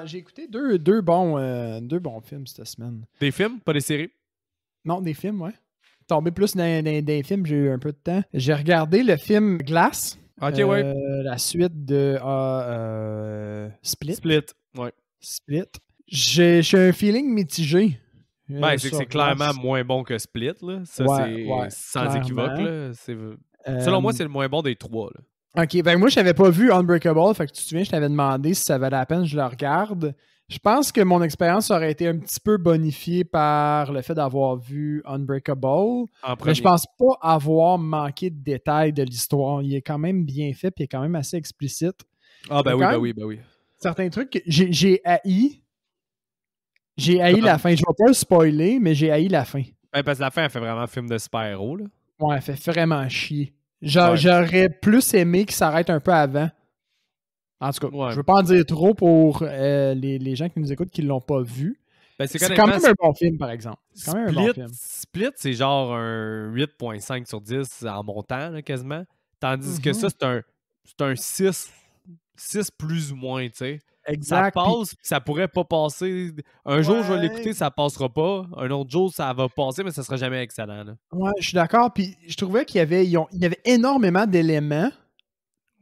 J'ai écouté deux bons films cette semaine. Des films, pas des séries? Non, des films, ouais. Tombé plus dans des films, j'ai eu un peu de temps. J'ai regardé le film Glass. Ok, ouais. La suite de Split. Ouais. Split. J'ai un feeling mitigé. Ben, c'est clairement moins bon que Split, là. Ça, c'est sans clairement. Équivoque, là. Selon moi, c'est le moins bon des trois, là. Ok, ben moi, je n'avais pas vu Unbreakable, fait que tu te souviens, je t'avais demandé si ça valait la peine que je le regarde. Je pense que mon expérience aurait été un petit peu bonifiée par le fait d'avoir vu Unbreakable. Mais je pense pas avoir manqué de détails de l'histoire. Il est quand même bien fait, puis il est quand même assez explicite. Ah, ben oui. Certains trucs que j'ai haï. J'ai haï la fin. Je vais pas le spoiler, mais j'ai haï la fin. Ben, parce que la fin, elle fait vraiment un film de super-héros, là. Ouais, elle fait vraiment chier. J'aurais plus aimé qu'il s'arrête un peu avant. En tout cas, Ouais. je veux pas en dire trop pour les gens qui nous écoutent qui l'ont pas vu. Ben, C'est quand même un bon film, par exemple. C'est quand même un bon film. Split, c'est genre un 8.5 sur 10 en montant, là, quasiment. Tandis que ça, c'est un 6 plus ou moins, tu sais. Exact. Ça passe, puis ça pourrait pas passer. Un jour, je vais l'écouter, ça passera pas. Un autre jour, ça va passer, mais ça sera jamais excellent. Là. Ouais, je suis d'accord. Puis je trouvais qu'il y avait énormément d'éléments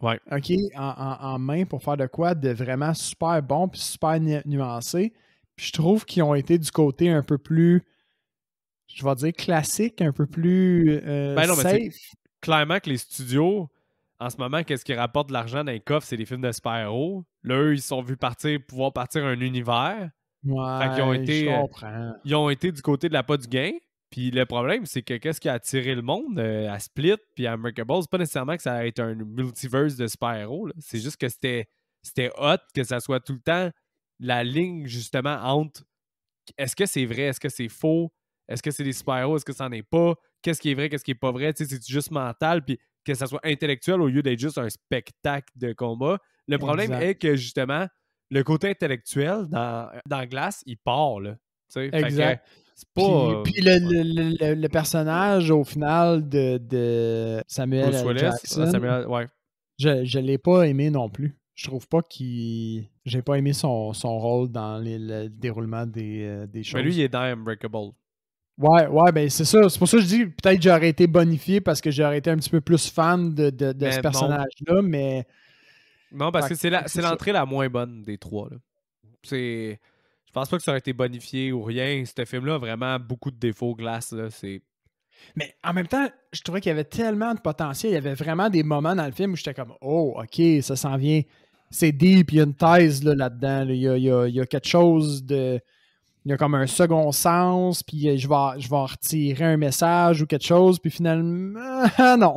Ouais. OK, en main pour faire de quoi de vraiment super bon puis super nuancé. Puis je trouve qu'ils ont été du côté un peu plus, je vais dire classique, un peu plus non, safe. mais clairement que les studios, en ce moment, qu'est-ce qui rapporte de l'argent dans les coffres, c'est les films de super-héros. Là, eux, ils sont vus pouvoir partir un univers. Ouais, Fait qu'ils ont été, je comprends. Ils ont été du côté de la pas du gain. Puis le problème, c'est que qu'est-ce qui a attiré le monde à Split puis à Unbreakable, c'est pas nécessairement que ça a été un multiverse de super-héros. C'est juste que c'était hot que ça soit tout le temps la ligne, justement, entre est-ce que c'est vrai, est-ce que c'est faux, est-ce que c'est des super-héros, est-ce que ça n'en est pas, qu'est-ce qui est vrai, qu'est-ce qui est pas vrai, c'est juste mental, puis que ça soit intellectuel au lieu d'être juste un spectacle de combat. Le problème est que, justement, le côté intellectuel dans Glass, il part, là. Exact. C'est pas... Puis le personnage, au final, de Samuel L. Jackson, je l'ai pas aimé non plus. Je trouve pas j'ai pas aimé son rôle dans le déroulement des choses. Mais lui, il est dans Unbreakable. Ouais, ben c'est ça. C'est pour ça que je dis peut-être que j'aurais été bonifié parce que j'aurais été un petit peu plus fan de ce personnage-là, mais... Non, parce que c'est l'entrée la moins bonne des trois. Là. Je pense pas que ça aurait été bonifié ou rien. Ce film-là a vraiment beaucoup de défauts, Glass. Là. Mais en même temps, je trouvais qu'il y avait tellement de potentiel. Il y avait vraiment des moments dans le film où j'étais comme « Oh, OK, ça s'en vient. C'est deep, il y a une thèse là-dedans. Là. Il y a quelque chose de... Il y a comme un second sens, puis je vais en retirer un message ou quelque chose, puis finalement, non.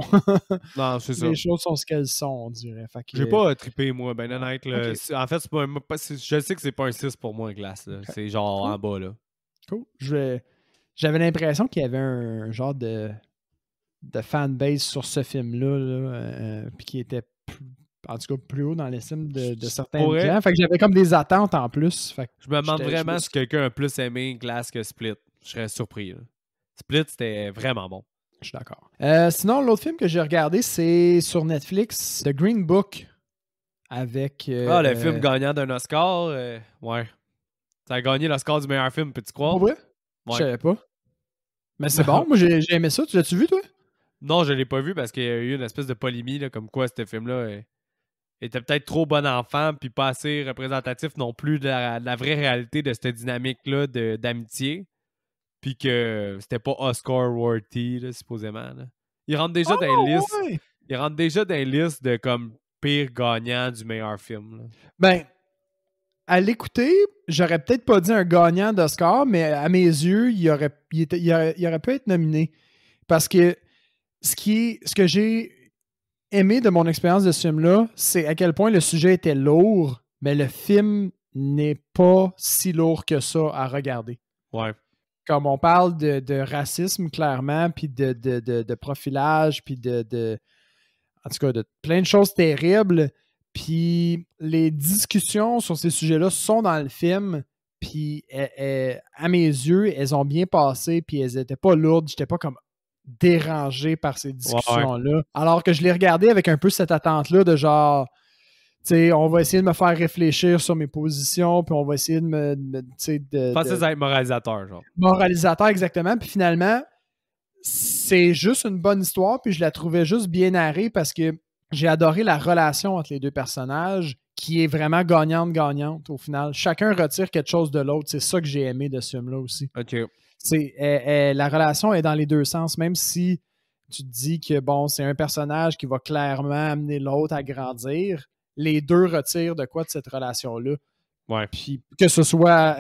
Non, c'est ça. Les choses sont ce qu'elles sont, on dirait. J'ai pas trippé, moi, ben honnête. Okay. En fait, je sais que c'est pas un 6 pour moi, Glass. Okay. C'est genre en bas, là. Cool. J'avais l'impression qu'il y avait un genre de fanbase sur ce film-là, puis qui était en tout cas plus haut dans l'estime de certains gens. Fait que j'avais comme des attentes en plus. Fait que je me demande vraiment si quelqu'un a plus aimé Glass que Split. Je serais surpris. Là. Split, c'était vraiment bon. Je suis d'accord. Sinon, l'autre film que j'ai regardé, c'est sur Netflix, The Green Book. Avec... le film gagnant d'un Oscar. Ouais. Ça a gagné l'Oscar du meilleur film, peux-tu croire? Pour vrai? Ouais. Je savais pas. Mais c'est bon, moi j'ai aimé ça. Tu l'as-tu vu, toi? Non, je l'ai pas vu parce qu'il y a eu une espèce de polémie, là, comme quoi ce film-là était peut-être trop bon enfant puis pas assez représentatif non plus de la vraie réalité de cette dynamique-là d'amitié. Puis que c'était pas Oscar-worthy, là, supposément. Là. Il rentre déjà dans les listes. Ouais. Il rentre déjà dans les listes de comme pire gagnant du meilleur film. Là. Ben, à l'écouter, j'aurais peut-être pas dit un gagnant d'Oscar, mais à mes yeux, il aurait pu être nominé. Parce que ce que j'ai aimé de mon expérience de ce film-là, c'est à quel point le sujet était lourd, mais le film n'est pas si lourd que ça à regarder. Ouais. Comme on parle de racisme, clairement, puis de profilage, puis en tout cas, de plein de choses terribles. Puis les discussions sur ces sujets-là sont dans le film. Puis à mes yeux, elles ont bien passé. Puis elles n'étaient pas lourdes. J'étais pas comme dérangé par ces discussions-là. Ouais. Alors que je les regardais avec un peu cette attente-là de genre, tu sais, on va essayer de me faire réfléchir sur mes positions. Puis on va essayer de me Pensez à être moralisateur, genre. Moralisateur, exactement. Puis finalement, c'est juste une bonne histoire. Puis je la trouvais juste bien narrée parce que j'ai adoré la relation entre les deux personnages qui est vraiment gagnante-gagnante au final. Chacun retire quelque chose de l'autre. C'est ça que j'ai aimé de ce film-là aussi. OK. La relation est dans les deux sens, même si tu te dis que bon, c'est un personnage qui va clairement amener l'autre à grandir. Les deux retirent de quoi de cette relation-là. Ouais. Puis que ce soit,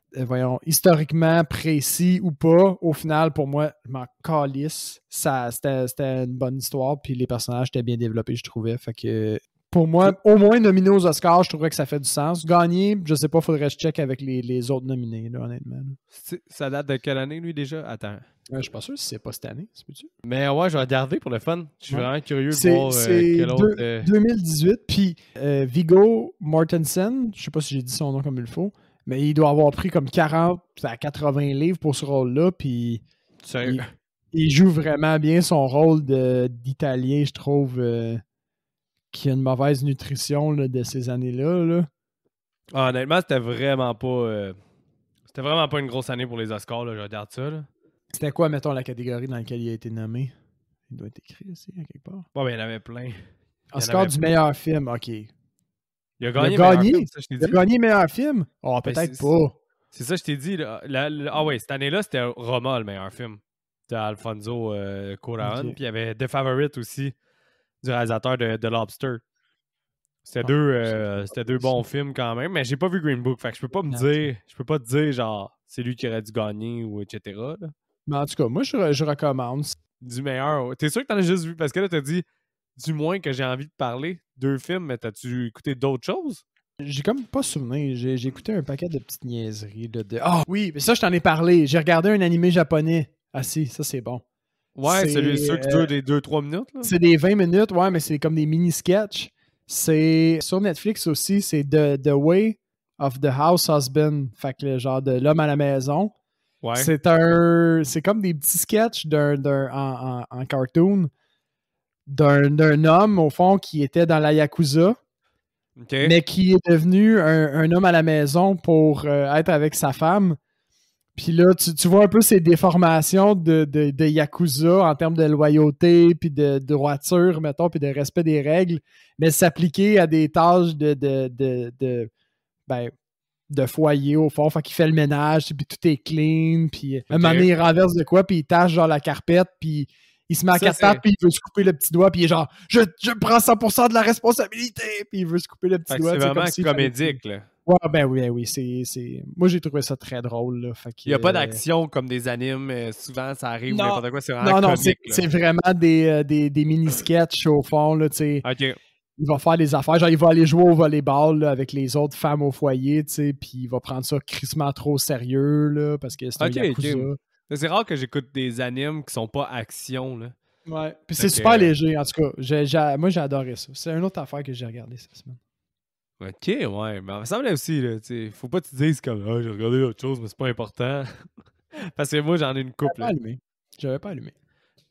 historiquement précis ou pas, au final, pour moi, je m'en calisse. C'était une bonne histoire, puis les personnages étaient bien développés, je trouvais. Fait que Pour moi, au moins nominé aux Oscars, je trouverais que ça fait du sens. Gagner, je sais pas, faudrait que je check avec les autres nominés, là, honnêtement. Là. Ça date de quelle année, lui, déjà? Attends. Je suis pas sûr si c'est pas cette année, c'est peux-tu? Mais ouais, je vais regarder pour le fun. Je suis vraiment curieux de voir C'est quel autre... 2018, puis Viggo Mortensen, je sais pas si j'ai dit son nom comme il faut, mais il doit avoir pris comme 40 à 80 livres pour ce rôle-là, puis il joue vraiment bien son rôle d'Italien, je trouve, qui a une mauvaise nutrition là, de ces années-là. Là. Ah, honnêtement, c'était vraiment pas une grosse année pour les Oscars, là, je regarde ça. Là. C'était quoi, mettons, la catégorie dans laquelle il a été nommé? Il doit être écrit ici, à quelque part. Bon, ben, il y en avait plein. Oscar du meilleur film, OK. Il a gagné meilleur film, ça, je t'ai dit. Il a gagné meilleur film? Oh, peut-être pas. C'est ça, je t'ai dit. Là. Ah ouais, cette année-là, c'était Roma, le meilleur film. C'était Alfonso Cuarón. Okay. Puis il y avait The Favorite aussi, du réalisateur de Lobster. C'était deux bons films quand même, mais j'ai pas vu Green Book, fait que je peux pas te dire genre c'est lui qui aurait dû gagner ou etc. Là. Mais en tout cas, moi je recommande. Du meilleur. T'es sûr que t'en as juste vu? Parce que là, t'as dit du moins que j'ai envie de parler. 2 films, mais t'as-tu écouté d'autres choses? J'ai comme pas souvenir. J'ai écouté un paquet de petites niaiseries. Ah oui, mais ça, je t'en ai parlé. J'ai regardé un animé japonais. Ah si, ça c'est bon. Ouais, celui qui dure des 2-3 minutes. Là. C'est des 20 minutes, ouais, mais c'est comme des mini-sketchs. C'est sur Netflix aussi, c'est The Way of the House Husband. Fait que le genre de l'homme à la maison. Ouais. C'est comme des petits sketchs en cartoon d'un homme, au fond, qui était dans la Yakuza, mais qui est devenu un homme à la maison pour être avec sa femme. Puis là, tu vois un peu ces déformations de Yakuza en termes de loyauté, puis de droiture, mettons, puis de respect des règles, mais s'appliquer à des tâches de foyer, au fond. Fait qu'il fait le ménage, puis tout est clean, puis un moment donné, il renverse de quoi, puis il tâche genre la carpette, puis il se met à quatre pattes, puis il veut se couper le petit doigt, puis il est genre « Je prends 100% de la responsabilité! » Puis il veut se couper le petit doigt. C'est vraiment comédique, là. Ouais, ben oui. Moi, j'ai trouvé ça très drôle. Là, il n'y a pas d'action comme des animes. Souvent, ça arrive n'importe quoi. C'est vraiment comique. C'est vraiment des mini-sketchs, au fond. Là, OK. Il va faire des affaires. Genre, il va aller jouer au volleyball là, avec les autres femmes au foyer, puis il va prendre ça crissement trop sérieux, là, parce que c'est un Yakuza. Okay. C'est rare que j'écoute des animes qui sont pas action, là. Ouais. Puis c'est super léger, en tout cas. Moi, j'ai adoré ça. C'est une autre affaire que j'ai regardé cette semaine. OK, ouais. Mais ça me semblait aussi, là, faut pas que tu dises comme j'ai regardé autre chose, mais c'est pas important. Parce que moi, j'en ai une couple. J'avais pas allumé.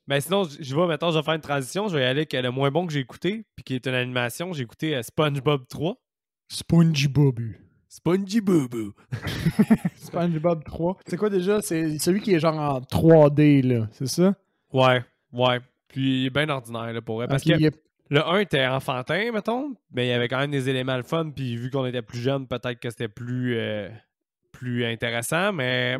Mais sinon, je vais faire une transition. Je vais y aller avec le moins bon que j'ai écouté, puis qui est une animation. J'ai écouté SpongeBob 3. SpongeBob 3. C'est quoi déjà? C'est celui qui est genre en 3D, là. C'est ça? Ouais. Puis il est bien ordinaire, là, pour vrai. Parce que le 1 était enfantin, mettons, mais il y avait quand même des éléments le fun. Puis vu qu'on était plus jeune, peut-être que c'était plus intéressant. Mais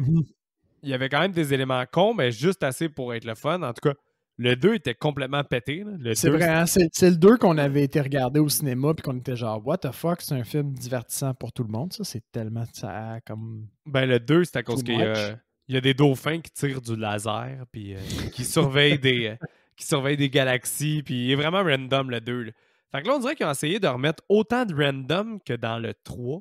il y avait quand même des éléments cons, mais juste assez pour être le fun. En tout cas, le 2 était complètement pété. C'est vrai, hein? C'est le 2 qu'on avait été regarder au cinéma puis qu'on était genre, what the fuck, c'est un film divertissant pour tout le monde. Ça, c'est tellement ça comme. Ben, le 2, c'est à cause qu'il y a des dauphins qui tirent du laser puis qui surveillent des galaxies. Puis il est vraiment random, le 2. Là. Fait que là, on dirait qu'ils ont essayé de remettre autant de random que dans le 3,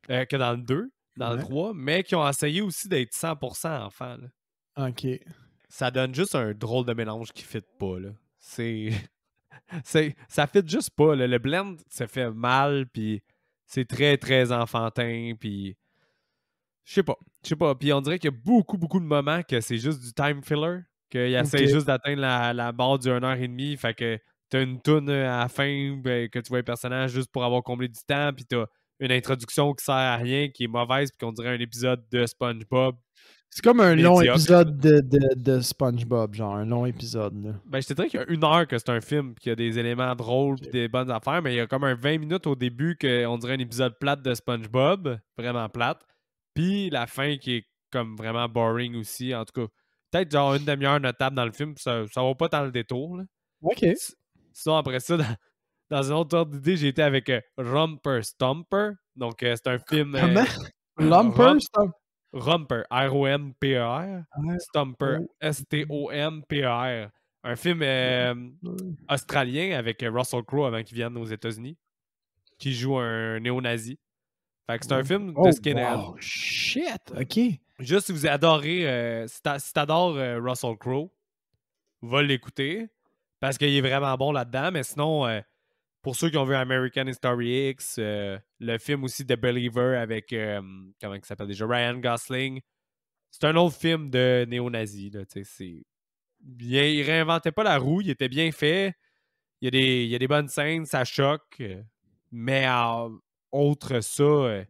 que dans le 2, dans le 3, mais qui ont essayé aussi d'être 100% enfant. Là. OK. Ça donne juste un drôle de mélange qui fit pas, là. Ça fit juste pas, là. Le blend se fait mal, puis c'est très, très enfantin, puis je sais pas. Puis on dirait qu'il y a beaucoup, beaucoup de moments que c'est juste du time filler, qu'il essaie juste d'atteindre la barre du 1h30, fait que t'as une toune à la fin, que tu vois un personnage juste pour avoir comblé du temps, puis t'as une introduction qui sert à rien, qui est mauvaise, puis qu'on dirait un épisode de SpongeBob. C'est comme un long épisode de SpongeBob, genre un long épisode. Là. Ben, je te dirais qu'il y a 1 heure que c'est un film, puis qu'il y a des éléments drôles, puis des bonnes affaires, mais il y a comme un 20 minutes au début qu'on dirait un épisode plate de SpongeBob, vraiment plate, puis la fin qui est comme vraiment boring aussi, en tout cas. Peut-être genre une demi-heure notable dans le film, puis ça va pas dans le détour. Là. OK. Sinon, après ça, dans une autre ordre d'idée, j'ai été avec Rumper Stomper, donc c'est un film... Comment? Rumper Stomper? Rumper, R-O-M-P-E-R. Stomper, S-T-O-M-P-E-R. Un film australien avec Russell Crowe avant qu'il vienne aux États-Unis, qui joue un néo-nazi. Fait que c'est un film de skinhead. Oh, shit! OK. Juste si vous adorez, si t'adores Russell Crowe, va l'écouter, parce qu'il est vraiment bon là-dedans. Mais sinon, pour ceux qui ont vu American History X, le film aussi The Believer avec, comment il s'appelle déjà, Ryan Gosling, c'est un autre film de néo-nazi. Il réinventait pas la roue, il était bien fait. Il y a des bonnes scènes, ça choque. Mais autre ça,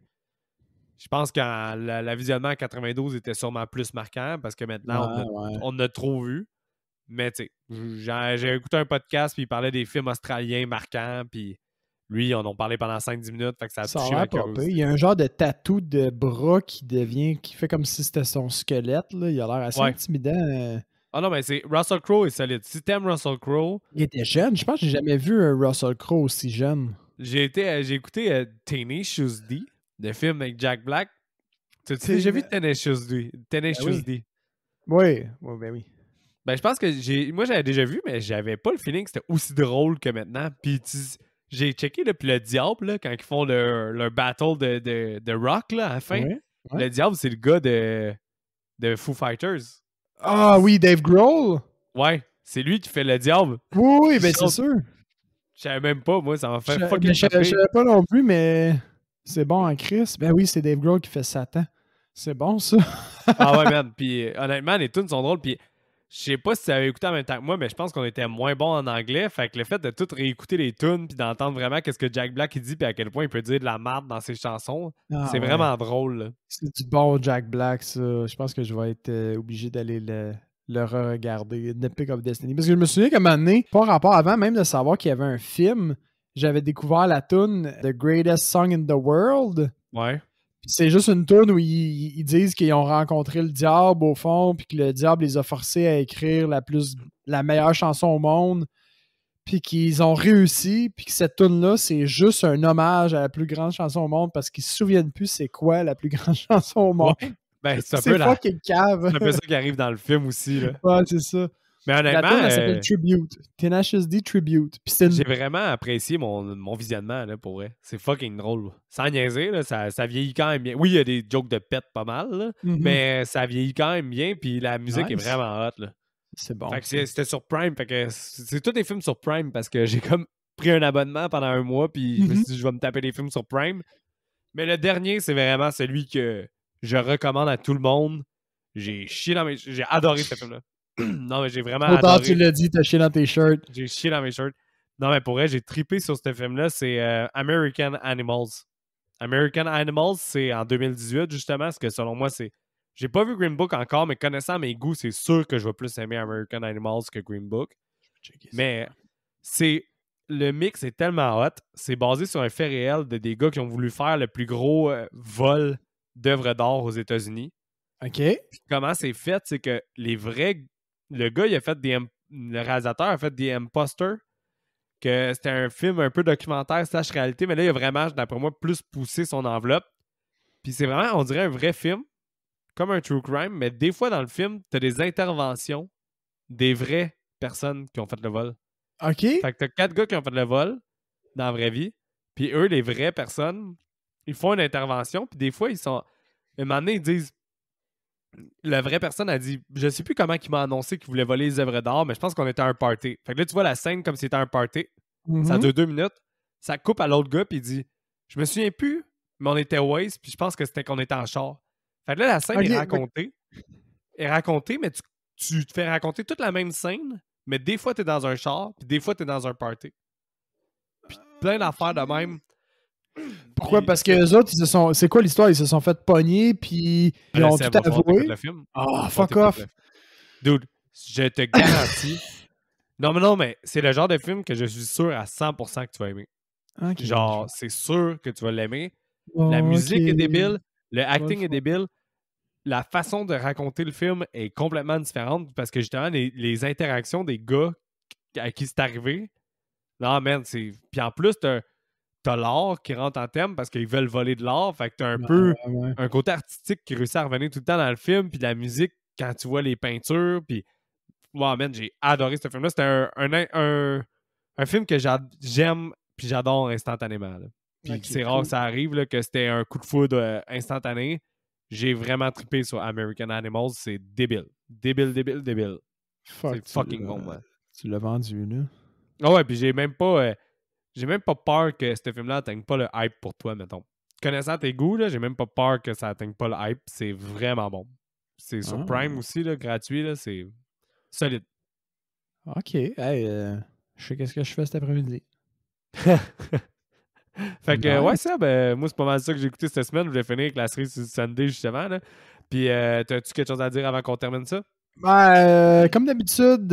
je pense que la visionnement en 92 était sûrement plus marquant parce que maintenant, on en a trop vu. Mais tu sais, j'ai écouté un podcast puis il parlait des films australiens marquants. Puis lui, on en parlait pendant 5-10 minutes. Fait que ça a touché ma curiosité. Il y a un genre de tatou de bras qui fait comme si c'était son squelette. Là. Il a l'air assez intimidant. Ah non, mais c'est Russell Crowe est solide. Si t'aimes Russell Crowe... Il était jeune. Je pense que j'ai jamais vu un Russell Crowe aussi jeune. J'ai écouté Tenacious D, le film avec Jack Black. J'ai vu Tenacious D. Oui, ben oui. Ben, je pense que moi, j'avais déjà vu, mais j'avais pas le feeling que c'était aussi drôle que maintenant. Puis j'ai checké depuis le diable, là, quand ils font leur battle de rock là, à la fin. Ouais. Le diable, c'est le gars de Foo Fighters. Ah oui, Dave Grohl? Ouais, c'est lui qui fait le diable. Oui, ben c'est sûr. Je savais même pas, moi, ça m'a fait fucking Je savais pas non plus, mais c'est bon en Chris. Ben oui, c'est Dave Grohl qui fait Satan. C'est bon, ça. Ah ouais, man. Puis honnêtement, les tunes sont drôles. Puis je sais pas si tu avais écouté en même temps que moi, mais je pense qu'on était moins bon en anglais. Fait que le fait de tout réécouter les tunes puis d'entendre vraiment qu'est-ce que Jack Black il dit puis à quel point il peut dire de la merde dans ses chansons, c'est vraiment drôle. Là. C'est du bon Jack Black, ça. Je pense que je vais être obligé d'aller le re-regarder. The Pick of Destiny. Parce que je me souviens qu'à un moment donné, pas rapport avant même de savoir qu'il y avait un film, j'avais découvert la tune The Greatest Song in the World. Ouais. C'est juste une tourne où ils disent qu'ils ont rencontré le diable au fond, puis que le diable les a forcés à écrire la meilleure chanson au monde, puis qu'ils ont réussi, puis que cette tourne-là, c'est juste un hommage à la plus grande chanson au monde parce qu'ils se souviennent plus c'est quoi la plus grande chanson au monde. Ouais. Ben, c'est fucking cave. C'est un peu ça qui arrive dans le film aussi. Là. Ouais, c'est ça. Mais honnêtement, la tourne, elle s'appelle Tribute. Tenacious D Tribute. J'ai vraiment apprécié mon visionnement, là, pour vrai. C'est fucking drôle. Sans niaiser, là, ça vieillit quand même bien. Oui, il y a des jokes de pète pas mal, là, mais ça vieillit quand même bien, puis la musique est vraiment hot. Là. C'est bon. Fait que c'était sur Prime, fait que c'est tous des films sur Prime, parce que j'ai comme pris un abonnement pendant un mois, puis je me suis dit, je vais me taper des films sur Prime. Mais le dernier, c'est vraiment celui que je recommande à tout le monde. J'ai adoré ce film-là. Non, mais j'ai vraiment adoré. Tu l'as dit, t'as chié dans tes shirts. J'ai chié dans mes shirts. Non, mais pour vrai, j'ai trippé sur ce film-là. C'est American Animals. American Animals, c'est en 2018, justement, parce que selon moi, c'est... J'ai pas vu Green Book encore, mais connaissant mes goûts, c'est sûr que je vais plus aimer American Animals que Green Book. Mais le mix est tellement hot. C'est basé sur un fait réel de des gars qui ont voulu faire le plus gros vol d'œuvres d'art aux États-Unis. OK. Puis comment c'est fait, c'est que le gars, le réalisateur a fait The Imposter, que c'était un film un peu documentaire / réalité, mais là, il a vraiment, d'après moi, plus poussé son enveloppe. Puis c'est vraiment, on dirait un vrai film, comme un true crime, mais des fois dans le film, t'as des interventions des vraies personnes qui ont fait le vol. OK. Fait que t'as 4 gars qui ont fait le vol dans la vraie vie, puis eux, les vraies personnes, ils font une intervention, puis des fois, ils sont... À un moment donné, ils disent... La vraie personne a dit, je sais plus comment il m'a annoncé qu'il voulait voler les œuvres d'art, mais je pense qu'on était à un party. Fait que là, tu vois la scène comme si c'était un party. Ça dure 2 minutes. Ça coupe à l'autre gars, puis il dit, je me souviens plus, mais on était waste, puis je pense que c'était qu'on était en char. Fait que là, la scène est racontée. Est racontée, mais tu te fais raconter toute la même scène, mais des fois, t'es dans un char, puis des fois, t'es dans un party. Puis plein d'affaires de même. Pourquoi? Parce que les autres, c'est quoi l'histoire? Ils se sont fait pogner, puis ils ont tout avoué. Ah, fuck off! Dude, je te garantis. Non, mais c'est le genre de film que je suis sûr à 100% que tu vas aimer. Okay, genre, c'est sûr que tu vas l'aimer. La musique est débile, le acting est débile. La façon de raconter le film est complètement différente parce que justement, les interactions des gars à qui c'est arrivé, non, man, c'est... Puis en plus, t'as l'art qui rentre en thème parce qu'ils veulent voler de l'art. Fait que t'as un peu un côté artistique qui réussit à revenir tout le temps dans le film. Puis la musique, quand tu vois les peintures. Puis wow, man, j'ai adoré ce film-là. C'était un film que j'aime puis j'adore instantanément. Là. Puis Ok, c'est rare cool. que ça arrive, là, que c'était un coup de foudre instantané. J'ai vraiment trippé sur American Animals. C'est débile. Débile. Fuck, C'est fucking bon, man. Tu l'as vendu, là. Ah ouais, puis j'ai même pas peur que ce film-là atteigne pas le hype pour toi, mettons. Connaissant tes goûts, là, j'ai même pas peur que ça atteigne pas le hype. C'est vraiment bon. C'est sur Prime aussi, là, gratuit, là, c'est solide. OK. Hey, je sais qu'est-ce que je fais cet après-midi. Fait que, Nice. ouais, ça, moi, c'est pas mal ça que j'ai écouté cette semaine. Je voulais finir avec la série sur Sunday, justement. Là. Puis, t'as-tu quelque chose à dire avant qu'on termine ça? Comme d'habitude,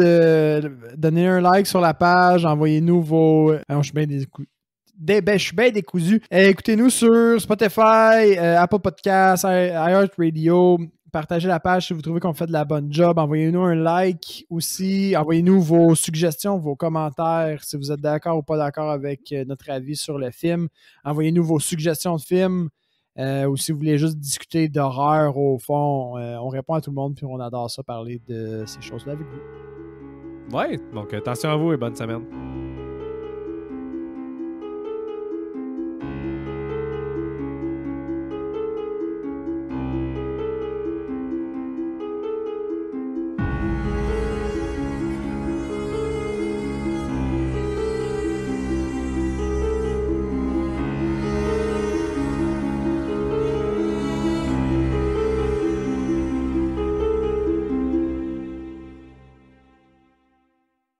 donnez un like sur la page, envoyez-nous vos. Je suis bien je suis bien décousu. Écoutez-nous sur Spotify, Apple Podcasts, iHeartRadio. Partagez la page si vous trouvez qu'on fait de la bonne job. Envoyez-nous un like aussi. Envoyez-nous vos suggestions, vos commentaires, si vous êtes d'accord ou pas d'accord avec notre avis sur le film. Envoyez-nous vos suggestions de films. Ou si vous voulez juste discuter d'horreur au fond, on répond à tout le monde puis on adore ça, parler de ces choses-là avec vous. Ouais, donc attention à vous et bonne semaine.